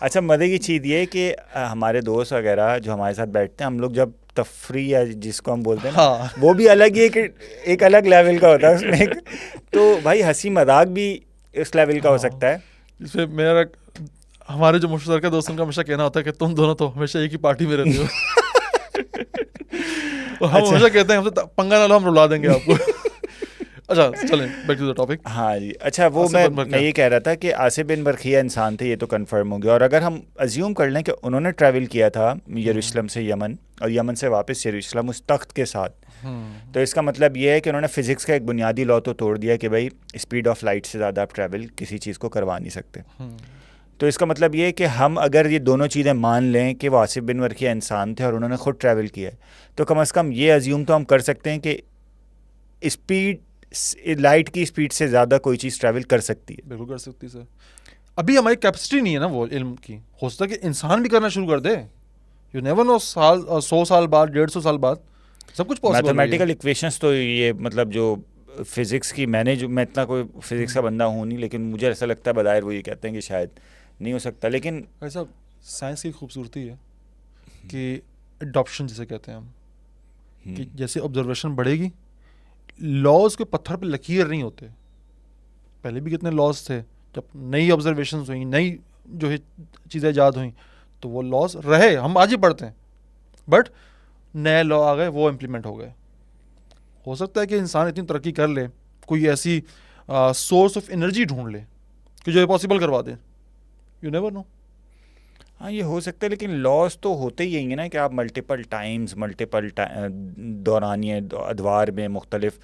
اچھا مزے کی چیز یہ کہ ہمارے دوست وغیرہ جو ہمارے ساتھ بیٹھتے ہیں, ہم لوگ جب تفریح یا جس کو ہم بولتے ہیں وہ بھی الگ ہی ایک الگ لیول کا ہوتا ہے اس میں, تو بھائی ہنسی مذاق بھی اس لیول کا ہو سکتا ہے. اس میں میرا ہمارے جو مشترکہ دوستوں کا ہمیشہ کہنا ہوتا ہے کہ تم دونوں تو ہمیشہ ایک ہی پارٹی میں رہتے ہو. ہم ہمیشہ کہتے ہیں ہم سے پنگا نہ لو, ہم رلا دیں گے آپ کو. اچھا چلیں بیک ٹو دا ٹاپک. ہاں جی اچھا وہ میں یہ کہہ رہا تھا کہ آصف بن برقیہ انسان تھے, یہ تو کنفرم ہو گیا. اور اگر ہم ازیوم کر لیں کہ انہوں نے ٹریول کیا تھا یروشلم سے یمن اور یمن سے واپس یروشلم اس تخت کے ساتھ, تو اس کا مطلب یہ ہے کہ انہوں نے فزکس کا ایک بنیادی لا تو توڑ دیا کہ بھائی اسپیڈ آف لائٹ سے زیادہ آپ ٹریول کسی چیز کو کروا نہیں سکتے. تو اس کا مطلب یہ ہے کہ ہم اگر یہ دونوں چیزیں مان لیں کہ وہ آصف بن برقیہ انسان تھے اور انہوں نے خود ٹریول کیا ہے, تو کم از کم یہ ازیوم تو ہم کر سکتے ہیں کہ اسپیڈ لائٹ کی اسپیڈ سے زیادہ کوئی چیز ٹریول کر سکتی ہے. بالکل کر سکتی سر. ابھی ہماری کیپیسٹی نہیں ہے نا وہ علم کی. ہو سکتا ہے کہ انسان بھی کرنا شروع کر دے. یو نیور نو, 100 سال بعد 150 سال بعد سب کچھ پاسبل ہے. میتھمیٹیکل ایکویشنز تو یہ مطلب جو فزکس کی میں اتنا کوئی فزکس کا بندہ ہوں نہیں, لیکن مجھے ایسا لگتا ہے بظاہر وہ یہ کہتے ہیں کہ شاید نہیں ہو سکتا. لیکن ایسا سائنس کی خوبصورتی ہے کہ اڈاپشن جسے کہتے ہیں ہم, کہ جیسے آبزرویشن بڑھے گی, لاز کے پتھر پہ لکیر نہیں ہوتے. پہلے بھی کتنے لاز تھے, جب نئی آبزرویشنز ہوئیں, نئی جو ہے چیزیں ایجاد ہوئیں, تو وہ لاز رہے, ہم آج ہی پڑھتے ہیں, بٹ نئے لا آ گئے, وہ امپلیمنٹ ہو گئے. ہو سکتا ہے کہ انسان اتنی ترقی کر لے, کوئی ایسی سورس آف انرجی ڈھونڈ لے کہ جو یہ پاسبل کروا دے. یو نیور نو. ہاں یہ ہو سکتا ہے, لیکن لاس تو ہوتے ہی ہیں نا کہ آپ ملٹیپل ٹائمز ملٹیپل دورانیے ادوار میں مختلف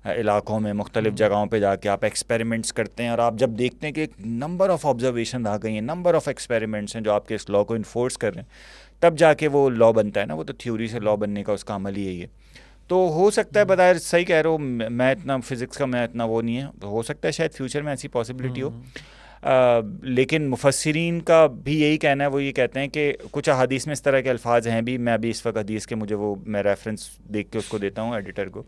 علاقوں میں مختلف جگہوں پہ جا کے آپ ایکسپیریمنٹس کرتے ہیں, اور آپ جب دیکھتے ہیں کہ ایک نمبر آف آبزرویشن آ گئی ہیں, نمبر آف ایکسپیریمنٹس ہیں جو آپ کے اس لا کو انفورس کر رہے ہیں, تب جا کے وہ لا بنتا ہے نا. وہ تو تھیوری سے لا بننے کا اس کا عمل ہی یہی ہے. تو ہو سکتا ہے بظاہر صحیح کہہ رہے ہو, میں اتنا فزکس کا میں اتنا وہ نہیں ہے, تو ہو سکتا ہے شاید فیوچر میں ایسی پاسبلٹی ہو. لیکن مفسرین کا بھی یہی کہنا ہے, وہ یہ کہتے ہیں کہ کچھ احادیث میں اس طرح کے الفاظ ہیں بھی. میں ابھی اس وقت حدیث کے مجھے وہ میں ریفرنس دیکھ کے اس کو دیتا ہوں ایڈیٹر کو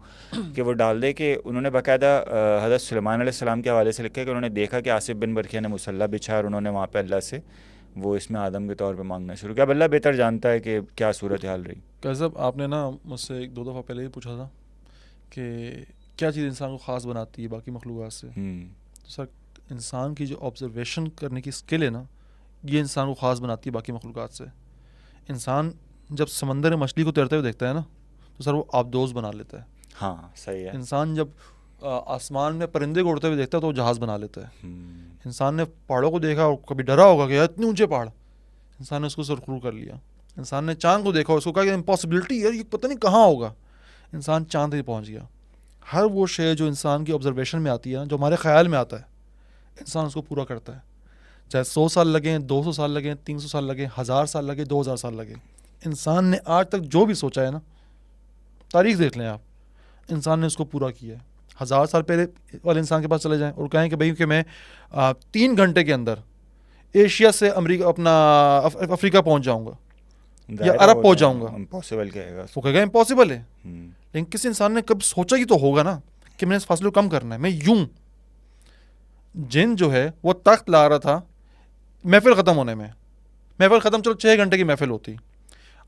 کہ وہ ڈال دے, کہ انہوں نے باقاعدہ حضرت سلیمان علیہ السلام کے حوالے سے لکھا ہے کہ انہوں نے دیکھا کہ آصف بن برقیہ نے مصلی بچھا اور انہوں نے وہاں پہ اللہ سے وہ اس میں آدم کے طور پہ مانگنا شروع کیا. اب اللہ بہتر جانتا ہے کہ کیا صورت حال رہی. صاحب آپ نے نا مجھ سے 1-2 دفعہ پہلے ہی پوچھا تھا کہ کیا چیز انسان کو خاص بناتی ہے باقی مخلوقات سے. تو سر انسان کی جو آبزرویشن کرنے کی اسکل ہے نا, یہ انسان کو خاص بناتی ہے باقی مخلوقات سے. انسان جب سمندر میں مچھلی کو تیرتے ہوئے دیکھتا ہے نا, تو سر وہ آبدوز بنا لیتا ہے. ہاں صحیح ہے. انسان جب آسمان میں پرندے کو اڑتے ہوئے دیکھتا ہے تو وہ جہاز بنا لیتا ہے. انسان نے پہاڑوں کو دیکھا اور کبھی ڈرا ہوگا کہ اتنے اونچے پہاڑ, انسان نے اس کو سرخرو کر لیا. انسان نے چاند کو دیکھا, اس کو کہا کہ امپاسبلٹی ہے, یہ پتہ نہیں کہاں ہوگا, انسان چاند ہی پہنچ گیا. ہر وہ شے جو انسان کی آبزرویشن میں آتی ہے, جو ہمارے خیال میں آتا ہے, انسان اس کو پورا کرتا ہے. چاہے 100 سال لگیں, 200 سال لگیں, 300 سال لگیں, 1000 سال لگے, 2000 سال لگے, انسان نے آج تک جو بھی سوچا ہے نا, تاریخ دیکھ لیں آپ, انسان نے اس کو پورا کیا ہے. 1000 سال پہلے والے انسان کے پاس چلے جائیں اور کہیں کہ بھائی کہ میں 3 گھنٹے کے اندر ایشیا سے امریکہ اپنا افریقہ پہنچ جاؤں گا یا عرب پہنچ جاؤں گا, امپاسبل کہے گا, وہ کہے گا امپاسبل ہے. لیکن کسی انسان نے کب سوچا ہی تو ہوگا نا کہ میں نے اس فاصلے کو کم کرنا ہے. میں یوں جن جو ہے وہ تخت لا رہا تھا محفل ختم ہونے میں, محفل ختم چلو 6 گھنٹے کی محفل ہوتی,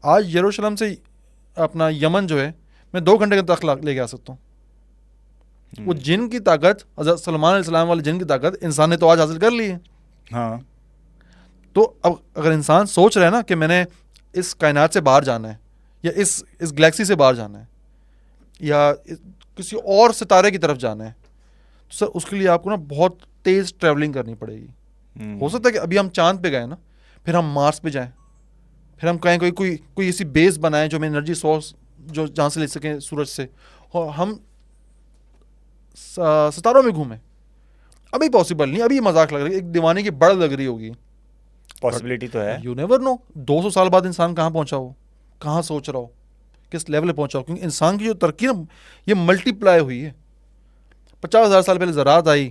آج یروشلم سے اپنا یمن جو ہے میں 2 گھنٹے کا تخت لے کے آ سکتا ہوں. وہ جن کی طاقت, حضرت سلمان علیہ السلام والے جن کی طاقت انسان نے تو آج حاصل کر لی ہے. ہاں تو اب اگر انسان سوچ رہا ہے نا کہ میں نے اس کائنات سے باہر جانا ہے, یا اس گلیکسی سے باہر جانا ہے, یا کسی اور ستارے کی طرف جانا ہے, تو سر اس کے لیے آپ کو نا بہت تیز ٹریولنگ کرنی پڑے گی. ہو سکتا ہے کہ ابھی ہم چاند پہ گئے نا, پھر ہم مارس پہ جائیں, پھر ہم کہیں کوئی ایسی بیس بنائیں جو ہمیں انرجی سورس جو جہاں سے لے سکیں سورج سے, اور ہم ستاروں میں گھومیں. ابھی پاسبل نہیں, ابھی مذاق لگ رہی ہے, ایک دیوانے کی بڑھ لگ رہی ہوگی. پاسبلٹی تو ہے. یو نیور نو 200 سال بعد انسان کہاں پہنچا ہو, کہاں سوچ رہا ہو, کس لیول پہ پہنچا ہو. کیونکہ انسان کی جو ترقی نا یہ ملٹی پلائی ہوئی ہے. 50,000 سال پہلے زراعت آئی,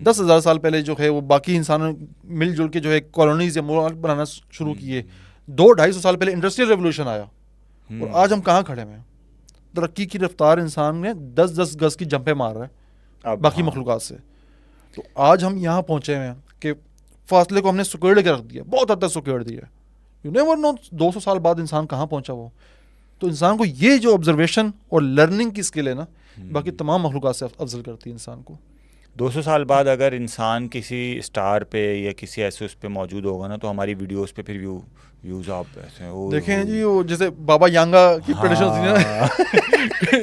10,000 سال پہلے جو ہے وہ باقی انسانوں مل جل کے جو ہے کالونیز یا ملک بنانا شروع کیے. 200-250 سال پہلے انڈسٹریل ریولوشن آیا, اور آج ہم کہاں کھڑے ہیں. ترقی کی رفتار انسان نے 10-10 گز کی جمپیں مار رہا ہے باقی مخلوقات سے. تو آج ہم یہاں پہنچے ہوئے ہیں کہ فاصلے کو ہم نے سکیڑ کے رکھ دیا, بہت حد تک سکیڑ دیا. یو نیور نو 200 سال بعد انسان کہاں پہنچا وہ. تو انسان کو یہ جو آبزرویشن اور لرننگ کی اسکل ہے نا, باقی تمام مخلوقات سے افضل کرتی ہے انسان کو. 200 سال بعد اگر انسان کسی اسٹار پہ یا کسی ایسے اس پہ موجود ہوگا نا تو ہماری ویڈیوز پہ پھر ویوز آپ ایسے دیکھیں جی وہ جیسے بابا یانگا کی پریڈکشن تھی نا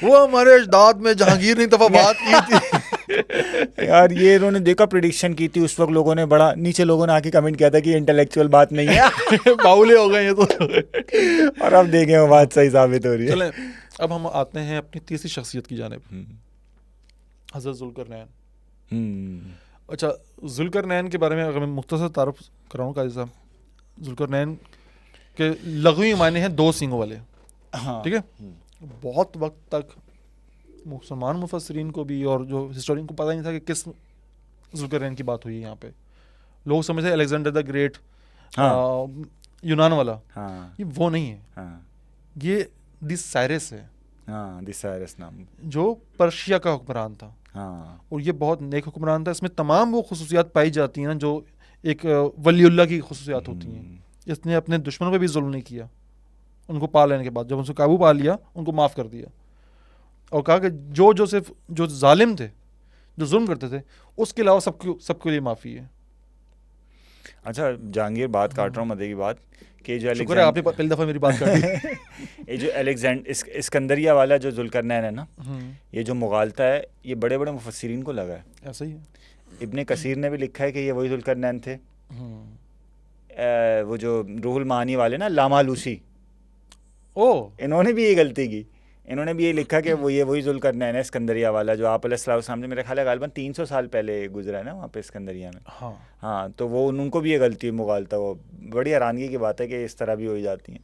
وہ ہمارے اجداد میں جہانگیر نے دفعہ بات کی تھی یار یہ انہوں نے دیکھا پریڈکشن کی تھی اس وقت لوگوں نے بڑا نیچے لوگوں نے آ کے کمنٹ کیا تھا کہ انٹلیکچوئل بات نہیں ہے باولے ہو گئے یہ تو اور اب دیکھیں وہ بات صحیح ثابت ہو رہی ہے. چلیں اب ہم آتے ہیں اپنی تیسری شخصیت کی جانب, حضرت ذوالقرنین. اچھا ذوالقرنین کے بارے میں اگر میں مختصر تعارف کراؤں قاضی صاحب, ذوالقرنین کے لغوی معنی ہیں 2 سینگوں والے. ٹھیک ہے, بہت وقت تک مسلمان مفسرین کو بھی اور جو ہسٹورین کو پتہ نہیں تھا کہ کس ذوالقرنین کی بات ہوئی ہے یہاں پہ. لوگ سمجھتے ہیں الیگزینڈر دا گریٹ یونان والا, یہ وہ نہیں ہے, یہ دی سائرس ہے, دی سائرس نام جو پرشیا کا حکمران تھا. اور یہ بہت نیک حکمران تھا. اس میں تمام وہ خصوصیات پائی جاتی ہیں نا جو ایک ولی اللہ کی خصوصیات ہوتی ہیں. اس نے اپنے دشمنوں پہ بھی ظلم نہیں کیا, ان کو پا لینے کے بعد جب ان سے قابو پا لیا ان کو معاف کر دیا, اور کہا کہ جو صرف جو ظالم تھے, جو ظلم کرتے تھے, اس کے علاوہ سب کے لیے معافی ہے. اچھا جہانگیر بات کاٹ رہا ہوں مدے کی بات کہ جو شکر ہے آپ نے پہلی دفعہ میری بات کر دی. یہ جو اسکندریہ والا جو ذوالقرنین ہے نا, یہ جو مغالطہ ہے یہ بڑے بڑے مفسرین کو لگا ہے. ایسا ہی ہے, ابن کثیر نے بھی لکھا ہے کہ یہ وہی ذوالقرنین تھے. وہ جو روح المعانی والے نا لامالوسی, انہوں نے بھی یہ غلطی کی. انہوں نے بھی یہ لکھا کہ وہ یہ وہی ذوالقرنین ہے اسکندریہ والا جو آپ علیہ السلام سامنے میرے خیال ہے غالباً 300 سال پہلے گزرا ہے نا وہاں پہ اسکندریہ میں. ہاں تو وہ ان کو بھی یہ غلطی ہے مغالطہ. وہ بڑی حیرانگی کی بات ہے کہ اس طرح بھی ہو جاتی ہیں.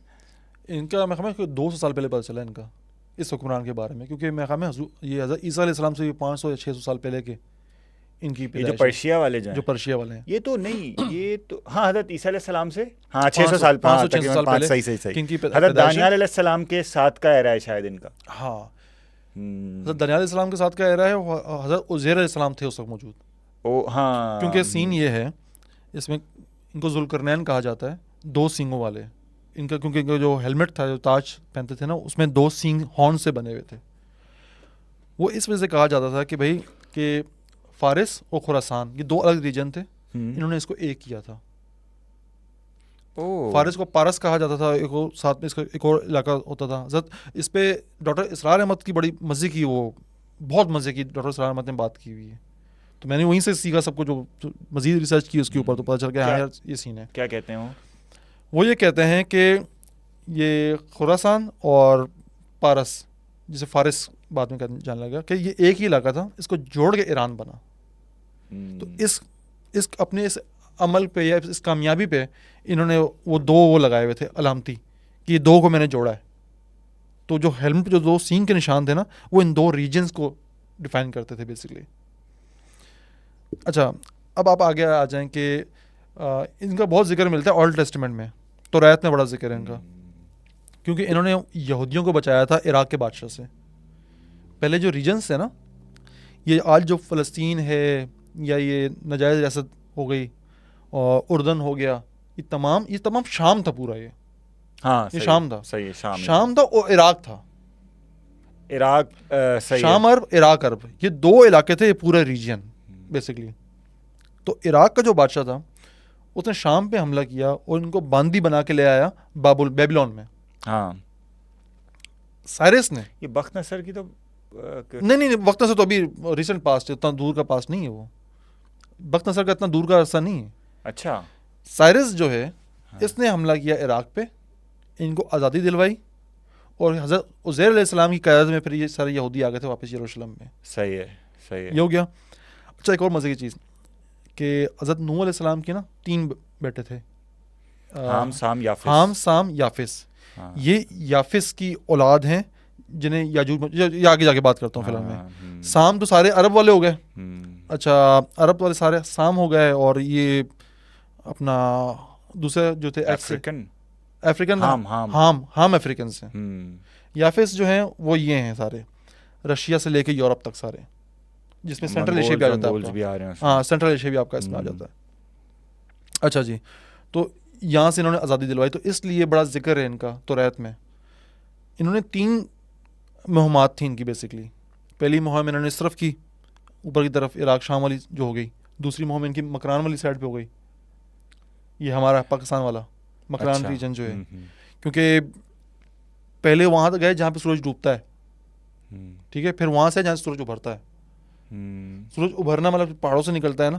ان کا میں خیال ہے 200 سال پہلے پتہ چلا ان کا اس حکمران کے بارے میں, کیونکہ میں خیال ہے یہ حضرت عیسیٰ علیہ السلام سے 500 یا 600 سال پہلے کے ان کی جو پرشیا والے جو پرشیا والے ہیں. یہ تو نہیں, یہ تو ہاں حضرت عیسیٰ علیہ السلام سے 600 سال پہلے. صحیح. حضرت دانیال علیہ السلام کے ساتھ کا ایرا ہے شاید ان کا. ہاں حضرت دانیال علیہ السلام کے ساتھ کا ایرا ہے. حضرت عزیر علیہ السلام تھے اس وقت موجود. ہاں کیونکہ سین یہ ہے اس میں ان کو ذوالقرنین کہا جاتا ہے 2 سینگوں والے. ان کا کیونکہ ان کا جو ہیلمٹ تھا, جو تاج پہنتے تھے نا, اس میں 2 سینگ ہارن سے بنے ہوئے تھے. وہ اس وجہ سے کہا جاتا تھا کہ بھائی کہ فارس اور خراسان یہ 2 الگ ریجن تھے, انہوں نے اس کو ایک کیا تھا. فارس کو پارس کہا جاتا تھا, ایک اور ساتھ میں اس کا ایک اور علاقہ ہوتا تھا. حضرت اس پہ ڈاکٹر اسرار احمد کی بڑی مزے کی, وہ بہت مزے کی ڈاکٹر اسرار احمد نے بات کی ہوئی ہے. تو میں نے وہیں سے سیکھا سب کو, جو مزید ریسرچ کی اس کے اوپر, تو پتہ چل گیا ہاں یار یہ سین ہے. کیا کہتے ہیں وہ یہ کہتے ہیں کہ یہ خراسان اور پارس, جسے فارس بعد میں جاننے لگا, کہ یہ ایک ہی علاقہ تھا, اس کو جوڑ کے ایران بنا. تو اس اپنے اس عمل پہ یا اس کامیابی پہ انہوں نے وہ 2 وہ لگائے ہوئے تھے علامتی, کہ یہ 2 کو میں نے جوڑا ہے. تو جو ہیلمٹ جو 2 سینگ کے نشان تھے نا, وہ ان 2 ریجنز کو ڈیفائن کرتے تھے بیسکلی. اچھا اب آپ آگے آ جائیں کہ ان کا بہت ذکر ملتا ہے اولڈ ٹیسٹمنٹ میں, توریت میں بڑا ذکر ہے ان کا, کیونکہ انہوں نے یہودیوں کو بچایا تھا عراق کے بادشاہ سے. پہلے جو ریجنز تھے نا, یہ آج جو فلسطین ہے یا یہ نجائز ریاست ہو گئی اور اردن ہو گیا, یہ تمام شام تھا پورا. یہ شام تھا, صحیح, شام تھا اور عراق تھا. عراق شام عرب, عراق عرب, یہ 2 علاقے تھے, یہ پورا ریجن بیسکلی. تو عراق کا جو بادشاہ تھا اس نے شام پہ حملہ کیا اور ان کو باندی بنا کے لے آیا بیبلون میں. ہاں سائرس نے. یہ بخت نصر کی تو نہیں بخت نصر تو ابھی ریسنٹ پاسٹ ہے, اتنا دور کا پاسٹ نہیں ہے وہ. بخت نصر کا اتنا دور کا عرصہ نہیں ہے. اچھا, سائرس جو ہے اس نے حملہ کیا عراق پہ, ان کو آزادی دلوائی, اور حضرت عزیر علیہ السلام کی قیادت میں پھر یہ سارے یہودی آ گئے تھے واپس یروشلم میں. صحیح ہے. یہ ہو گیا. اچھا ایک اور مزے کی چیز کہ حضرت نوح علیہ السلام کے نا 3 بیٹے تھے, حام, سام, یافس. یہ یافس کی اولاد ہیں جنہیں یہ آگے جا کے بات کرتا ہوں. فی الحال میں سام تو سارے عرب والے ہو گئے. اچھا عرب والے سارے سام ہو گئے, اور یہ اپنا دوسرے جو تھے افریقن ہام افریقن سے. یافس جو ہیں وہ یہ ہیں سارے رشیا سے لے کے یورپ تک سارے, جس میں سینٹرل ایشیا بھی آ جاتا ہے. ہاں سینٹرل ایشیا بھی آپ کا اس میں آ جاتا ہے. اچھا جی, تو یہاں سے انہوں نے آزادی دلوائی, تو اس لیے بڑا ذکر ہے ان کا توریت میں. انہوں نے 3 مہمات تھیں ان کی بیسکلی. پہلی مہم انہوں نے صرف کی, اوپر کی طرف عراق شام والی جو ہو گئی, دوسری مہم ان کی مکران والی سائڈ پہ ہو گئی, یہ ہمارا پاکستان والا مکران ریجن جو ہے, کیونکہ پہلے وہاں تک گئے جہاں پہ سورج ڈوبتا ہے, ٹھیک ہے, پھر وہاں سے جہاں سے سورج ابھرتا ہے. سورج ابھرنا مطلب پہاڑوں سے نکلتا ہے نا,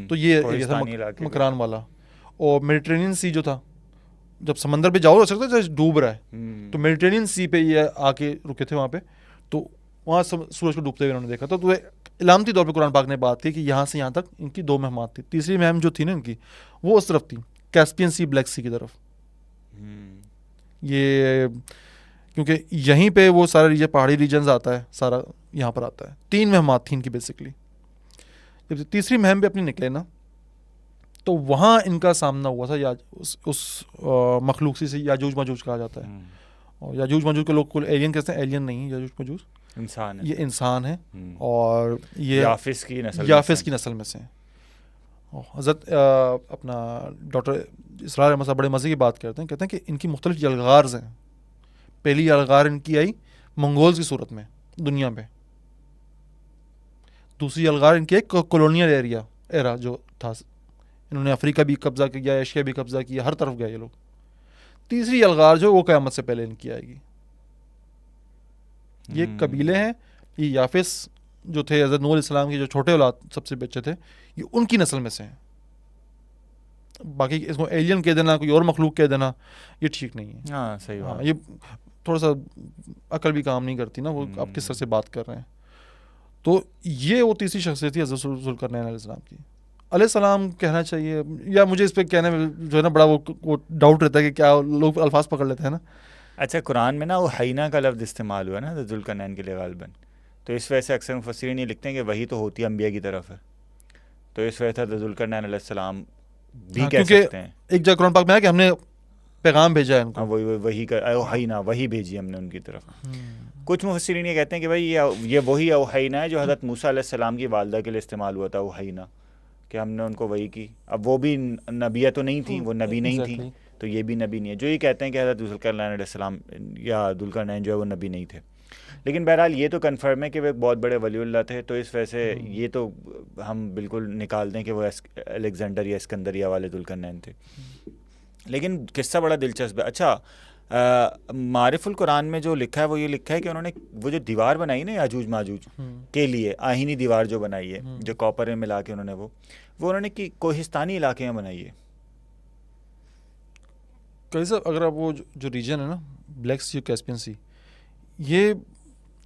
تو یہ ایریا تھا مکران والا. اور میڈیٹرینین سی جو تھا, جب سمندر پہ جاؤ سکتا ہے ڈوب رہا ہے, تو میڈیٹرینین سی پہ یہ آ کے رکے تھے وہاں پہ, تو وہاں سورج کو ڈوبتے ہوئے انہوں نے دیکھا. تو علامتی طور پہ قرآن پاک نے بات کی کہ یہاں سے یہاں تک ان کی 2 مہمات تھی. تیسری مہم جو تھی نا ان کی, وہ اس طرف تھی, کیسپین سی, بلیک سی کی طرف. یہ کیونکہ یہیں پہ وہ سارا ریجن, پہاڑی ریجنز آتا ہے, سارا یہاں پر آتا ہے. 3 مہمات تھیں ان کی بیسکلی. جب تیسری مہم پہ اپنی نکلے نا, تو وہاں ان کا سامنا ہوا تھا اس مخلوق سے یاجوج ماجوج کہا جاتا ہے. اور یاجوج ماجوج کو لوگ کو ایلین کہتے ہیں, ایلین نہیں, یاجوج ماجوج انسان ہے, یہ انسان ہے, اور یہ یافس کی نسل میں سے ہیں. حضرت اپنا ڈاکٹر اسرار احمد صاحب بڑے مزے کی بات کرتے ہیں کہ ان کی مختلف یلغارز ہیں. پہلی یلغار ان کی آئی منگولز کی صورت میں دنیا میں. دوسری یلغار ان کی ایک کولونیل ایرا جو تھا, انہوں نے افریقہ بھی قبضہ کیا, ایشیا بھی قبضہ کیا, ہر طرف گئے یہ لوگ. تیسری یلغار جو وہ قیامت سے پہلے ان کی آئے گی. یہ قبیلے ہیں, یہ یافس جو تھے حضرت نوح علیہ السلام کے جو چھوٹے اولاد سب سے بچے تھے, یہ ان کی نسل میں سے ہیں. باقی اس کو ایلین کہہ دینا, کوئی اور مخلوق کہہ دینا, یہ ٹھیک نہیں ہے. ہاں صحیح بات. یہ تھوڑا سا عقل بھی کام نہیں کرتی نا, وہ آپ کس طرح سے بات کر رہے ہیں. تو یہ وہ تیسری شخصیت تھی حضرت ذوالقرنین علیہ السلام کی. علیہ السلام کہنا چاہیے, یا مجھے اس پہ کہنے میں جو ہے نا بڑا وہ ڈاؤٹ رہتا ہے کہ کیا لوگ الفاظ پکڑ لیتے ہیں نا. اچھا, قرآن میں نا وہ حینا کا لفظ استعمال ہوا نا ذوالقرنین کے لیے غالباً, تو اس وجہ سے اکثر مفسرین یہ لکھتے ہیں کہ وہی تو ہوتی ہے انبیاء کی طرف ہے, تو اس وجہ سے ذوالقرنین علیہ السلام بھی کہہ سکتے ہیں. ایک جگہ قرآن پاک میں ہے کہ ہم نے پیغام بھیجا ہے ان کو, وہی کا اوحینا, وہی بھیجی ہم نے ان کی طرف. کچھ مفسرین یہ کہتے ہیں کہ بھائی یہ وہی اوحینا ہے جو حضرت موسیٰ علیہ السلام کی والدہ کے لیے استعمال ہوا تھا, اوحینا, کہ ہم نے ان کو وہی کی. اب وہ بھی نبیہ تو نہیں تھیں, وہ نبی نہیں تھیں, تو یہ بھی نبی نہیں ہے. جو یہ کہتے ہیں کہ حضرت ذوالقرنین علیہ السلام یا ذوالقرنین جو ہے وہ نبی نہیں تھے. لیکن بہرحال یہ تو کنفرم ہے کہ وہ ایک بہت بڑے ولی اللہ تھے, تو اس وجہ سے یہ تو ہم بالکل نکال دیں کہ وہ الیگزینڈر یا اسکندریہ والے ذوالقرنین تھے. لیکن قصہ بڑا دلچسپ ہے. اچھا, معارف القرآن میں جو لکھا ہے وہ یہ لکھا ہے کہ انہوں نے وہ جو دیوار بنائی نا یاجوج ماجوج کے لیے, آہینی دیوار جو بنائی ہے, جو کاپر میں ملا کے انہوں نے کوہستانی علاقے میں بنائی ہے. کیسا, اگر آپ وہ جو ریجن ہے نا بلیک سی, کیسپین سی, یہ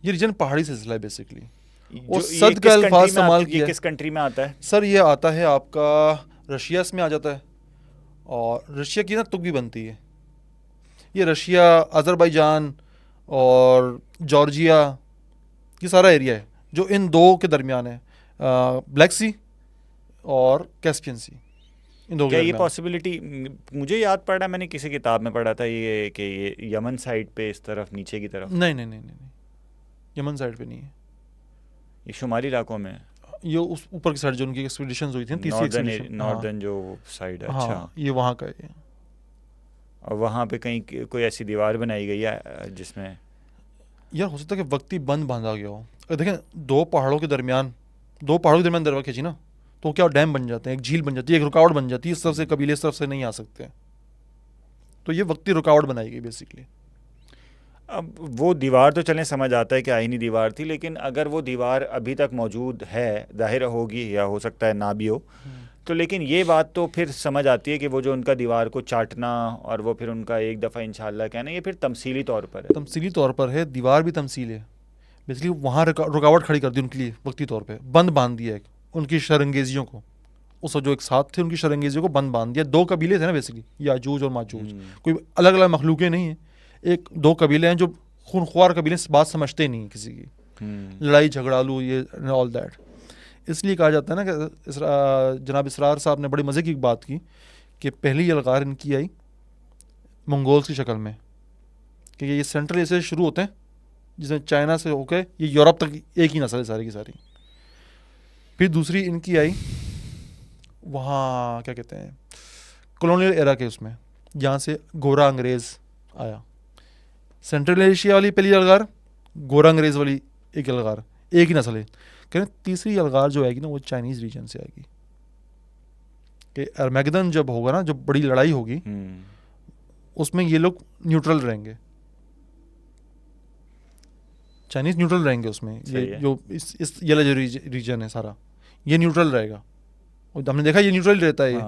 ریجن پہاڑی سلسلہ ہے بیسکلی. اور صد کا الفاظ استعمال کیا. یہ کس کنٹری میں آتا ہے؟ سر یہ آتا ہے آپ کا رشیا میں آ جاتا ہے, اور رشیا کی نا تک بھی بنتی ہے. یہ رشیا, آذربائیجان اور جارجیا, یہ سارا ایریا ہے جو ان دو کے درمیان ہے, بلیک سی اور کیسپین سی. کیا یہ پاسبلٹی, مجھے یاد پڑ رہا ہے میں نے کسی کتاب میں پڑھا تھا یہ کہ یہ یمن سائڈ پہ اس طرف نیچے کی طرف؟ نہیں, یمن سائڈ پہ نہیں ہے, یہ شمالی علاقوں میں, یہ اس اوپر کی سائڈ جو ان کی ایکسپیڈیشنز ہوئی تھیں, ناردرن جو سائڈ ہے. اچھا, یہ وہاں کا ہے. اور وہاں پہ کہیں کوئی ایسی دیوار بنائی گئی ہے جس میں, یار ہو سکتا ہے کہ وقتی بند باندھا گیا ہو. دیکھیں, دو پہاڑوں کے درمیان دروا کھینچی نا, تو کیا ڈیم بن جاتے ہیں, ایک جھیل بن جاتی ہے, ایک رکاوٹ بن جاتی ہے. اس طرف سے قبیلے اس طرف سے نہیں آ سکتے, تو یہ وقتی رکاوٹ بنائی گئی بیسکلی. اب وہ دیوار تو چلیں سمجھ آتا ہے کہ آئینی دیوار تھی, لیکن اگر وہ دیوار ابھی تک موجود ہے, ظاہر ہوگی یا ہو سکتا ہے نہ بھی ہو, تو لیکن یہ بات تو پھر سمجھ آتی ہے کہ وہ جو ان کا دیوار کو چاٹنا اور وہ پھر ان کا ایک دفعہ انشاءاللہ کہنا, یہ پھر تمثیلی طور پر ہے. تمثیلی طور پر ہے, دیوار بھی تمثیل ہے بیسکلی. وہاں رکاوٹ کھڑی کر دی ان کے لیے وقتی طور پہ, بند باندھ دیا ان کی شرنگیزیوں کو. اس جو ایک ساتھ تھے ان کی شرنگیزیوں کو بند باندھ دیا. 2 قبیلے تھے نا بیسکلی, یاجوج اور ماجوج, کوئی الگ الگ مخلوقیں نہیں ہیں, ایک 2 قبیلے ہیں جو خونخوار قبیلے سے بات سمجھتے نہیں کسی کی, لڑائی جھگڑالو, یہ آل دیٹ. اس لیے کہا جاتا ہے نا کہ جناب اسرار صاحب نے بڑی مزے کی بات کی کہ پہلی یلغار ان کی آئی منگولز کی شکل میں, کہ یہ سینٹرل ایشیا سے شروع ہوتے ہیں, جس میں چائنا سے ہو کے یہ یورپ تک ایک ہی نسل ہے ساری کی ساری. پھر دوسری ان کی آئی وہاں کیا کہتے ہیں کولونیل ایرا کے, اس میں جہاں سے گورا انگریز آیا. سینٹرل ایشیا والی پہلی یلغار, گورا انگریز والی ایک یلغار, ایک ہی نسل ہے. کہتے ہیں تیسری یلغار جو آئے گی نا وہ چائنیز ریجن سے آئے گی, کہ ارمیگدن جب ہوگا نا, جب بڑی لڑائی ہوگی اس میں یہ لوگ نیوٹرل رہیں گے, چائنیز نیوٹرل رہیں گے اس میں. یہ جو اس یہ جو ریجن ہے سارا یہ نیوٹرل رہے گا. ہم نے دیکھا یہ نیوٹرل رہتا ہے. یہ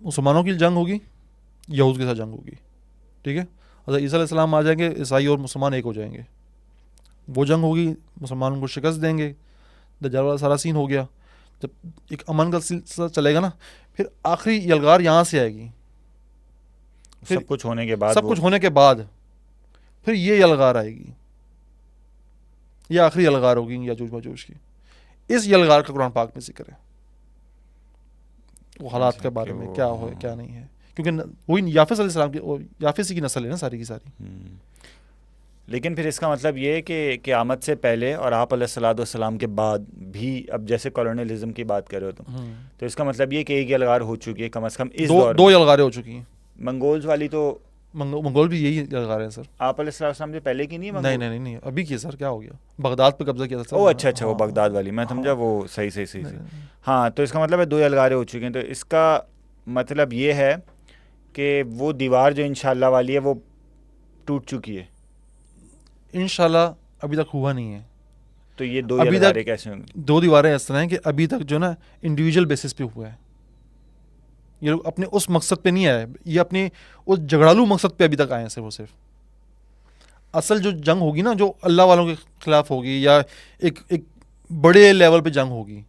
مسلمانوں کی جنگ ہوگی, یہود کے ساتھ جنگ ہوگی, ٹھیک ہے. حضرت عیسیٰ علیہ السلام آ جائیں گے, عیسائی اور مسلمان ایک ہو جائیں گے, وہ جنگ ہوگی, مسلمانوں کو شکست دیں گے, دجال والا سارا سین ہو گیا. جب ایک امن کا سلسلہ چلے گا نا, پھر آخری یلغار یہاں سے آئے گی. سب کچھ ہونے کے بعد پھر یہ یلغار آئے گی, یہ آخری یلغار ہوگی یاجوج ماجوج کی. اس یلغار کا قرآن پاک میں ذکر ہے, وہ حالات کے بارے میں کیا ہو کیا نہیں ہے, کیونکہ وہی یافس علیہ السلام کی, یافس کی نسل ہے نا ساری کی ساری. لیکن پھر اس کا مطلب یہ ہے کہ قیامت سے پہلے اور آپ علیہ الصلوۃ والسلام کے بعد بھی, اب جیسے کالونیلزم کی بات کر رہے ہو تو اس کا مطلب یہ کہ ایک یلغار ہو چکی ہے کم از کم اس دور, دو یلغاریں ہو چکی ہیں. منگولز والی تو منگول بھی یہی یلغار ہیں سر. آپ علیہ السلام سے پہلے کی نہیں ہے؟ نہیں ابھی کی سر, کیا ہو گیا, بغداد پہ قبضہ کیا تھا. او اچھا وہ بغداد والی, میں سمجھا وہ صحیح. ہاں, تو اس کا مطلب ہے 2 یلغاریں ہو چکی ہیں. تو اس کا مطلب یہ ہے کہ وہ دیوار جو انشاءاللہ والی ہے وہ ٹوٹ چکی ہے. انشاءاللہ ابھی تک ہوا نہیں ہے. تو یہ 2 یلغاریں کیسے ہوں گی؟ 2 دیواریں اس طرح ہیں کہ ابھی تک جو نا انڈیویجول بیسس پہ ہوا ہے. یہ لوگ اپنے اس مقصد پہ نہیں آئے, یہ اپنے اس جھگڑالو مقصد پہ ابھی تک آئے ہیں صرف. اصل جو جنگ ہوگی نا, جو اللہ والوں کے خلاف ہوگی, یا ایک بڑے لیول پہ جنگ ہوگی,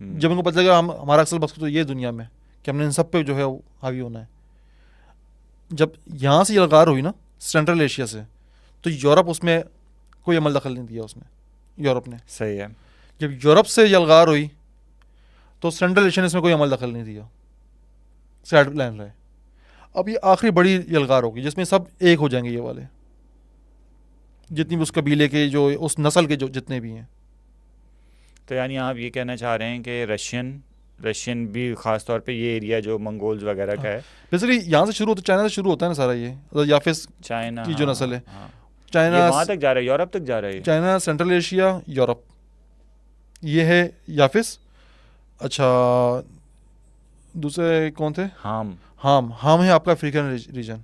جب ان کو پتہ لگا ہمارا اصل مقصد تو یہ دنیا میں کہ ہم نے ان سب پہ جو ہے حاوی ہونا ہے. جب یہاں سے یلغار ہوئی نا سینٹرل ایشیا سے, تو یورپ اس میں کوئی عمل دخل نہیں دیا اس میں, یورپ نے. صحیح ہے. جب یورپ سے یلغار ہوئی تو سینٹرل ایشیا نے اس میں کوئی عمل دخل نہیں دیا, سائڈ لائن رہے. اب یہ آخری بڑی یلغار ہوگی جس میں سب ایک ہو جائیں گے, یہ والے جتنی بھی اس قبیلے کے, جو اس نسل کے جو جتنے بھی ہیں. تو یعنی آپ یہ کہنا چاہ رہے ہیں کہ رشین بھی خاص طور پہ یہ ایریا جو منگولز وغیرہ کا ہے, بیسیکلی یہاں سے شروع ہوتا ہے, چائنا سے شروع ہوتا ہے نا سارا. یہ یافس چائنا کی جو نسل ہے, چائنا وہاں تک جا رہا ہے, یورپ تک جا رہا ہے. چائنا, سینٹرل ایشیا, یورپ, یہ ہے یافس. اچھا, دوسرے کون تھے؟ ہام ہے آپ کا افریقن ریجن,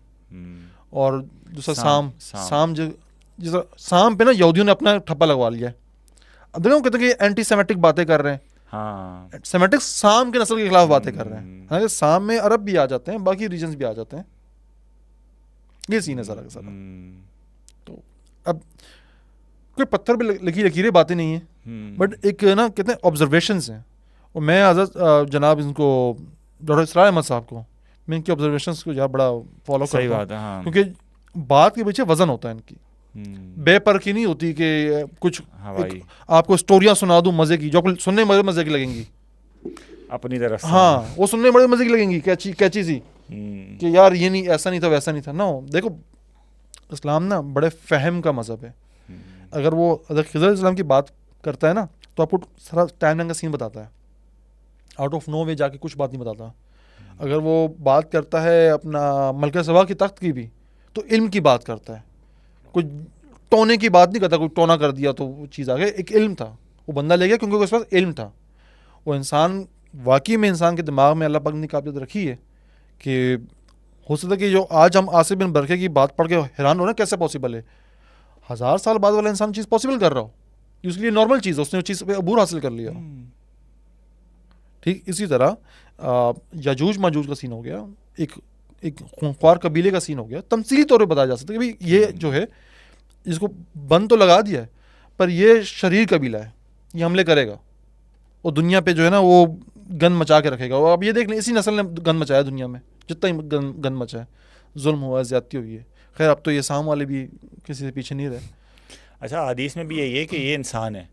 اور دوسرا سام سام پہ نا یہودیوں نے اپنا ٹھپا لگوا لیا ہے. اب دیکھو کہتے ہیں کہ اینٹی سیمیٹک باتیں کر رہے ہیں. سیمیٹک سام کے نسل کے خلاف باتیں کر رہے ہیں. حالانکہ سام میں عرب بھی آ جاتے ہیں, باقی ریجنز بھی آ جاتے ہیں. یہ سین ہے سارا کا سارا. تو اب کوئی پتھر پہ لکیریں باتیں نہیں ہیں, بٹ ایک نا کہتے ہیں آبزرویشنز ہیں. اور میں حضرت جناب ان کو ڈاکٹر اسرار احمد صاحب کو, میں ان کی آبزرویشنز کو بڑا فالو کرتا ہوں, کیونکہ بات کے پیچھے وزن ہوتا ہے ان کی. بے پرکھی نہیں ہوتی کہ کچھ آپ کو اسٹوریاں سنا دوں مزے کی, جو سننے میں مزے کی لگیں گی اپنی طرف. ہاں, وہ سننے بڑے مزے کی لگیں گی, کیچی سی, کہ یار یہ نہیں, ایسا نہیں تھا, ویسا نہیں تھا. نو, دیکھو اسلام نا بڑے فہم کا مذہب ہے. اگر وہ حضرت خضر علیہ السلام کی بات کرتا ہے نا تو آپ کو سارا ٹائم لائن کا سین بتاتا ہے, آؤٹ آف نو وے جا کے کچھ بات نہیں بتاتا. اگر وہ بات کرتا ہے اپنا ملکہ سبا کی تخت کی بھی, تو علم کی بات کرتا ہے, کوئی ٹونے کی بات نہیں کرتا, کوئی ٹونا کر دیا تو وہ چیز آ گئی. ایک علم تھا, وہ بندہ لے گیا کیونکہ اس پاس علم تھا. وہ انسان واقعی میں, انسان کے دماغ میں اللہ پاک نے قابلیت رکھی ہے کہ ہو سکتا ہے کہ جو آج ہم عاصم بن برقے کی بات پڑھ کے حیران ہو رہے ہیں کیسے پاسبل ہے, 1000 سال بعد والا انسان چیز پاسبل کر رہا ہو, اس کے لیے نارمل چیز ہے, اس نے وہ چیز پہ عبور حاصل کر لیا. ٹھیک اسی طرح یاجوج ماجوج کا سین ہو گیا, ایک خونخوار قبیلے کا سین ہو گیا. تمثیلی طور پہ بتایا جا سکتا ہے کہ بھائی یہ جو ہے اس کو بند تو لگا دیا ہے, پر یہ شریر قبیلہ ہے, یہ حملے کرے گا اور دنیا پہ جو ہے نا وہ گند مچا کے رکھے گا. اور اب یہ دیکھ لیں اسی نسل نے گند مچایا دنیا میں, جتنا ہی گند مچا ہے, ظلم ہوا ہے, زیادتی ہوئی ہے. خیر اب تو یہ سام والے بھی کسی سے پیچھے نہیں رہے. اچھا, حدیث میں بھی یہی ہے کہ یہ انسان ہے,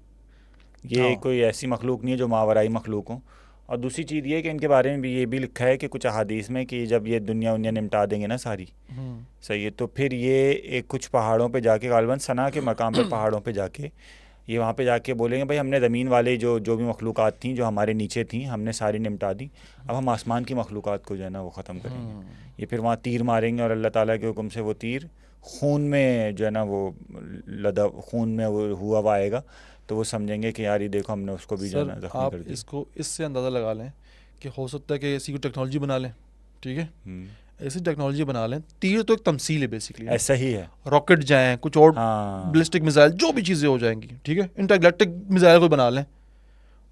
یہ کوئی ایسی مخلوق نہیں ہے جو ماورائی مخلوق ہوں. اور دوسری چیز یہ کہ ان کے بارے میں بھی یہ بھی لکھا ہے کہ کچھ احادیث میں کہ جب یہ دنیا نمٹا دیں گے نا ساری, صحیح ہے, تو پھر یہ ایک کچھ پہاڑوں پہ جا کے, غالباً ثنا کے مقام پہ پہاڑوں پہ جا کے, یہ وہاں پہ جا کے بولیں گے بھائی ہم نے زمین والے جو بھی مخلوقات تھیں جو ہمارے نیچے تھیں ہم نے ساری نمٹا دی, اب ہم آسمان کی مخلوقات کو جو ہے نا وہ ختم کریں گے. یہ پھر وہاں تیر ماریں گے اور اللہ تعالیٰ کے حکم سے وہ تیر خون میں جو ہے نا وہ لدا خون میں وہ ہوا ہوا آئے گا تو وہ سمجھیں گے کہ یار یہ دیکھو ہم نے اس کو بھی جو ہے نا زخمی آپ کر دیا. اس کو اس سے اندازہ لگا لیں کہ ہو سکتا ہے کہ ایسی کوئی ٹیکنالوجی بنا لیں, ٹھیک ہے, ایسی ٹیکنالوجی بنا لیں. تیر تو ایک تمثیل ہے بیسکلی, ایسا ہی ہے. راکٹ جائیں, کچھ اور ہاں بلسٹک میزائل, جو بھی چیزیں ہو جائیں گی, ٹھیک ہے, انٹرگلیکٹک میزائل کوئی بنا لیں,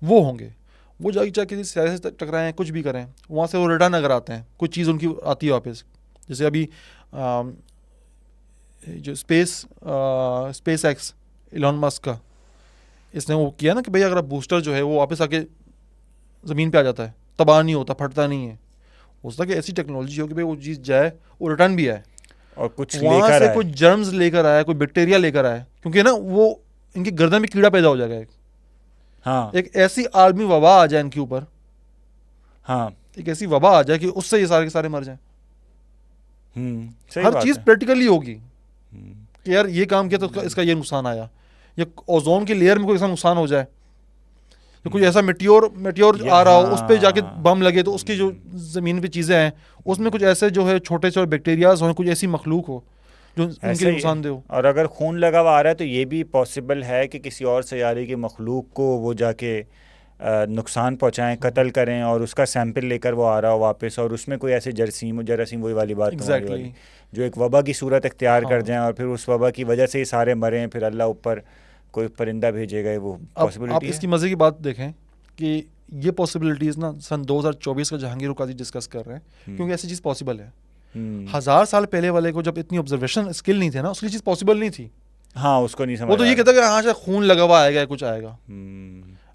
وہ ہوں گے. وہ جا کے چاہے کسی سیارے سے ٹکرائیں, کچھ بھی کریں, وہاں سے وہ ریٹرن اگر آتے ہیں, کچھ چیز ان کی آتی ہے واپس. جیسے ابھی جو اسپیس ایکس ایلون مسک کا, اس نے وہ کیا نا کہ بھائی اگر بوسٹر جو ہے وہ واپس آ کے زمین پہ آ جاتا ہے, تباہ نہیں ہوتا, پھٹتا نہیں ہے. ہو سکتا ہے کہ ایسی ٹیکنالوجی ہو کہ بھائی وہ چیز جائے, وہ ریٹرن بھی آئے, اور کچھ وہاں سے کوئی جرمز لے کر آئے, کوئی بیکٹیریا لے کر آئے, کیونکہ نا وہ ان کی گردن میں کیڑا پیدا ہو جائے گا, ہاں ایک ایسی عالمی وبا آ جائے ان کے اوپر, ہاں ایک ایسی وبا آ جائے کہ اس سے یہ سارے کے سارے مر جائیں. صحیح ہر بات چیز ہے. پریکٹیکلی ہوگی کہ یار یہ کام کیا تو اس کا یہ نقصان آیا, یا اوزون کی لیئر میں کوئی ایسا نقصان ہو جائے, یا کوئی ایسا میٹیور آ رہا ہو, اس پہ جا کے بم لگے تو اس کی جو زمین پہ چیزیں ہیں اس میں کچھ ایسے جو ہے چھوٹے چھوٹے بیکٹیریاز ہوں, کچھ ایسی مخلوق ہو جو ان کے نقصان دہ ہو. اور اگر خون لگا ہوا آ رہا ہے تو یہ بھی پاسبل ہے کہ کسی اور سیارے کی مخلوق کو وہ جا کے نقصان پہنچائیں, قتل کریں, اور اس کا سیمپل لے کر وہ آ رہا ہو واپس, اور اس میں کوئی ایسے جراثیم وہی والی بات تمہاری والی جو ایک وبا کی صورت اختیار کر جائیں, اور پھر اس وبا کی وجہ سے یہ سارے مریں, پھر اللہ اوپر کوئی پرندہ بھیجے گا. وہ پاسبلٹی آپ اس کی مزے کی بات دیکھیں کہ یہ پاسبلٹیز نا سن 2024 کا جہانگیر قاضی ڈسکس کر رہے ہیں, کیونکہ ایسی چیز پاسبل ہے. 1000 سال پہلے والے کو جب اتنی آبزرویشن اسکل نہیں تھے نا, اس کی چیز پاسبل نہیں تھی. ہاں اس کو نہیں سمجھ, وہ تو یہ کہتا ہے کہ ہاں شاید خون لگا ہوا آئے گا, کچھ آئے گا.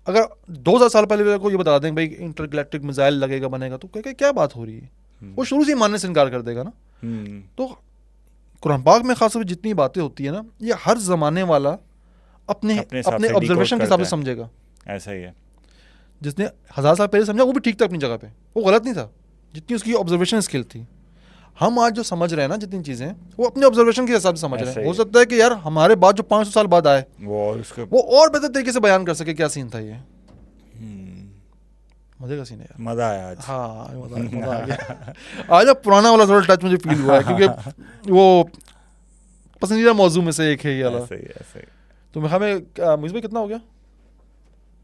اگر 2000 سال پہلے والے کو یہ بتا دیں بھائی انٹرگلیکٹک میزائل لگے گا, بنے گا, تو کہ کیا بات ہو رہی ہے, وہ شروع سے ماننے سے انکار کر دے گا نا. تو قرآن پاک میں خاص طور پہ جتنی باتیں ہوتی ہیں نا, یہ ہر زمانے والا اپنے آبزرویشن کے حساب سے سمجھے گا. ایسا ہی ہے, جس نے 1000 سال پہلے سمجھا وہ بھی ٹھیک تھا اپنی جگہ پہ, وہ غلط نہیں تھا جتنی اس کی آبزرویشن اسکل تھی. ہم آج جو سمجھ رہے ہیں نا جتنی چیزیں, وہ اپنے آبزرویشن کے حساب سے سمجھ رہے ہیں. ہو سکتا ہے کہ یار ہمارے بعد جو 500 سال بعد آئے وہ اور بہتر طریقے سے بیان کر سکے کیا سین تھا. یہ مزے کا سین ہے یار, مزہ آیا آج. ہاں مزہ آ گیا. آج اب پرانا والا تھوڑا ٹچ مجھے فیل ہوا ہے, کیونکہ وہ پسندیدہ موضوع میں سے ایک ہے یہ والا. تو ہمیں مجھ میں کتنا ہو گیا,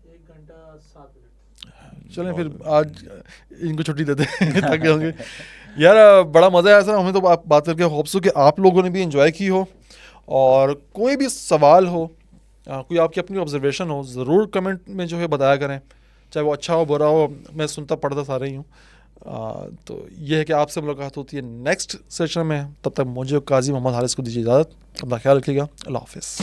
1 گھنٹہ 7 منٹ. چلیں پھر آج ان کو چھٹی دیتے ہیں تاکہ ہوں گے. یار بڑا مزہ آیا سر, ہمیں تو آپ بات کر کے ہوپس ہو کہ آپ لوگوں نے بھی انجوائے کی ہو, اور کوئی بھی سوال ہو, کوئی آپ کی اپنی آبزرویشن ہو, ضرور کمنٹ میں جو ہے بتایا کریں, چاہے وہ اچھا ہو برا ہو, میں سنتا پڑھتا سارے ہی ہوں. تو یہ ہے کہ آپ سے ملاقات ہوتی ہے نیکسٹ سیشن میں. تب تک مجھے قاضی محمد حارث کو دیجیے اجازت. اپنا خیال رکھیے گا. اللہ حافظ.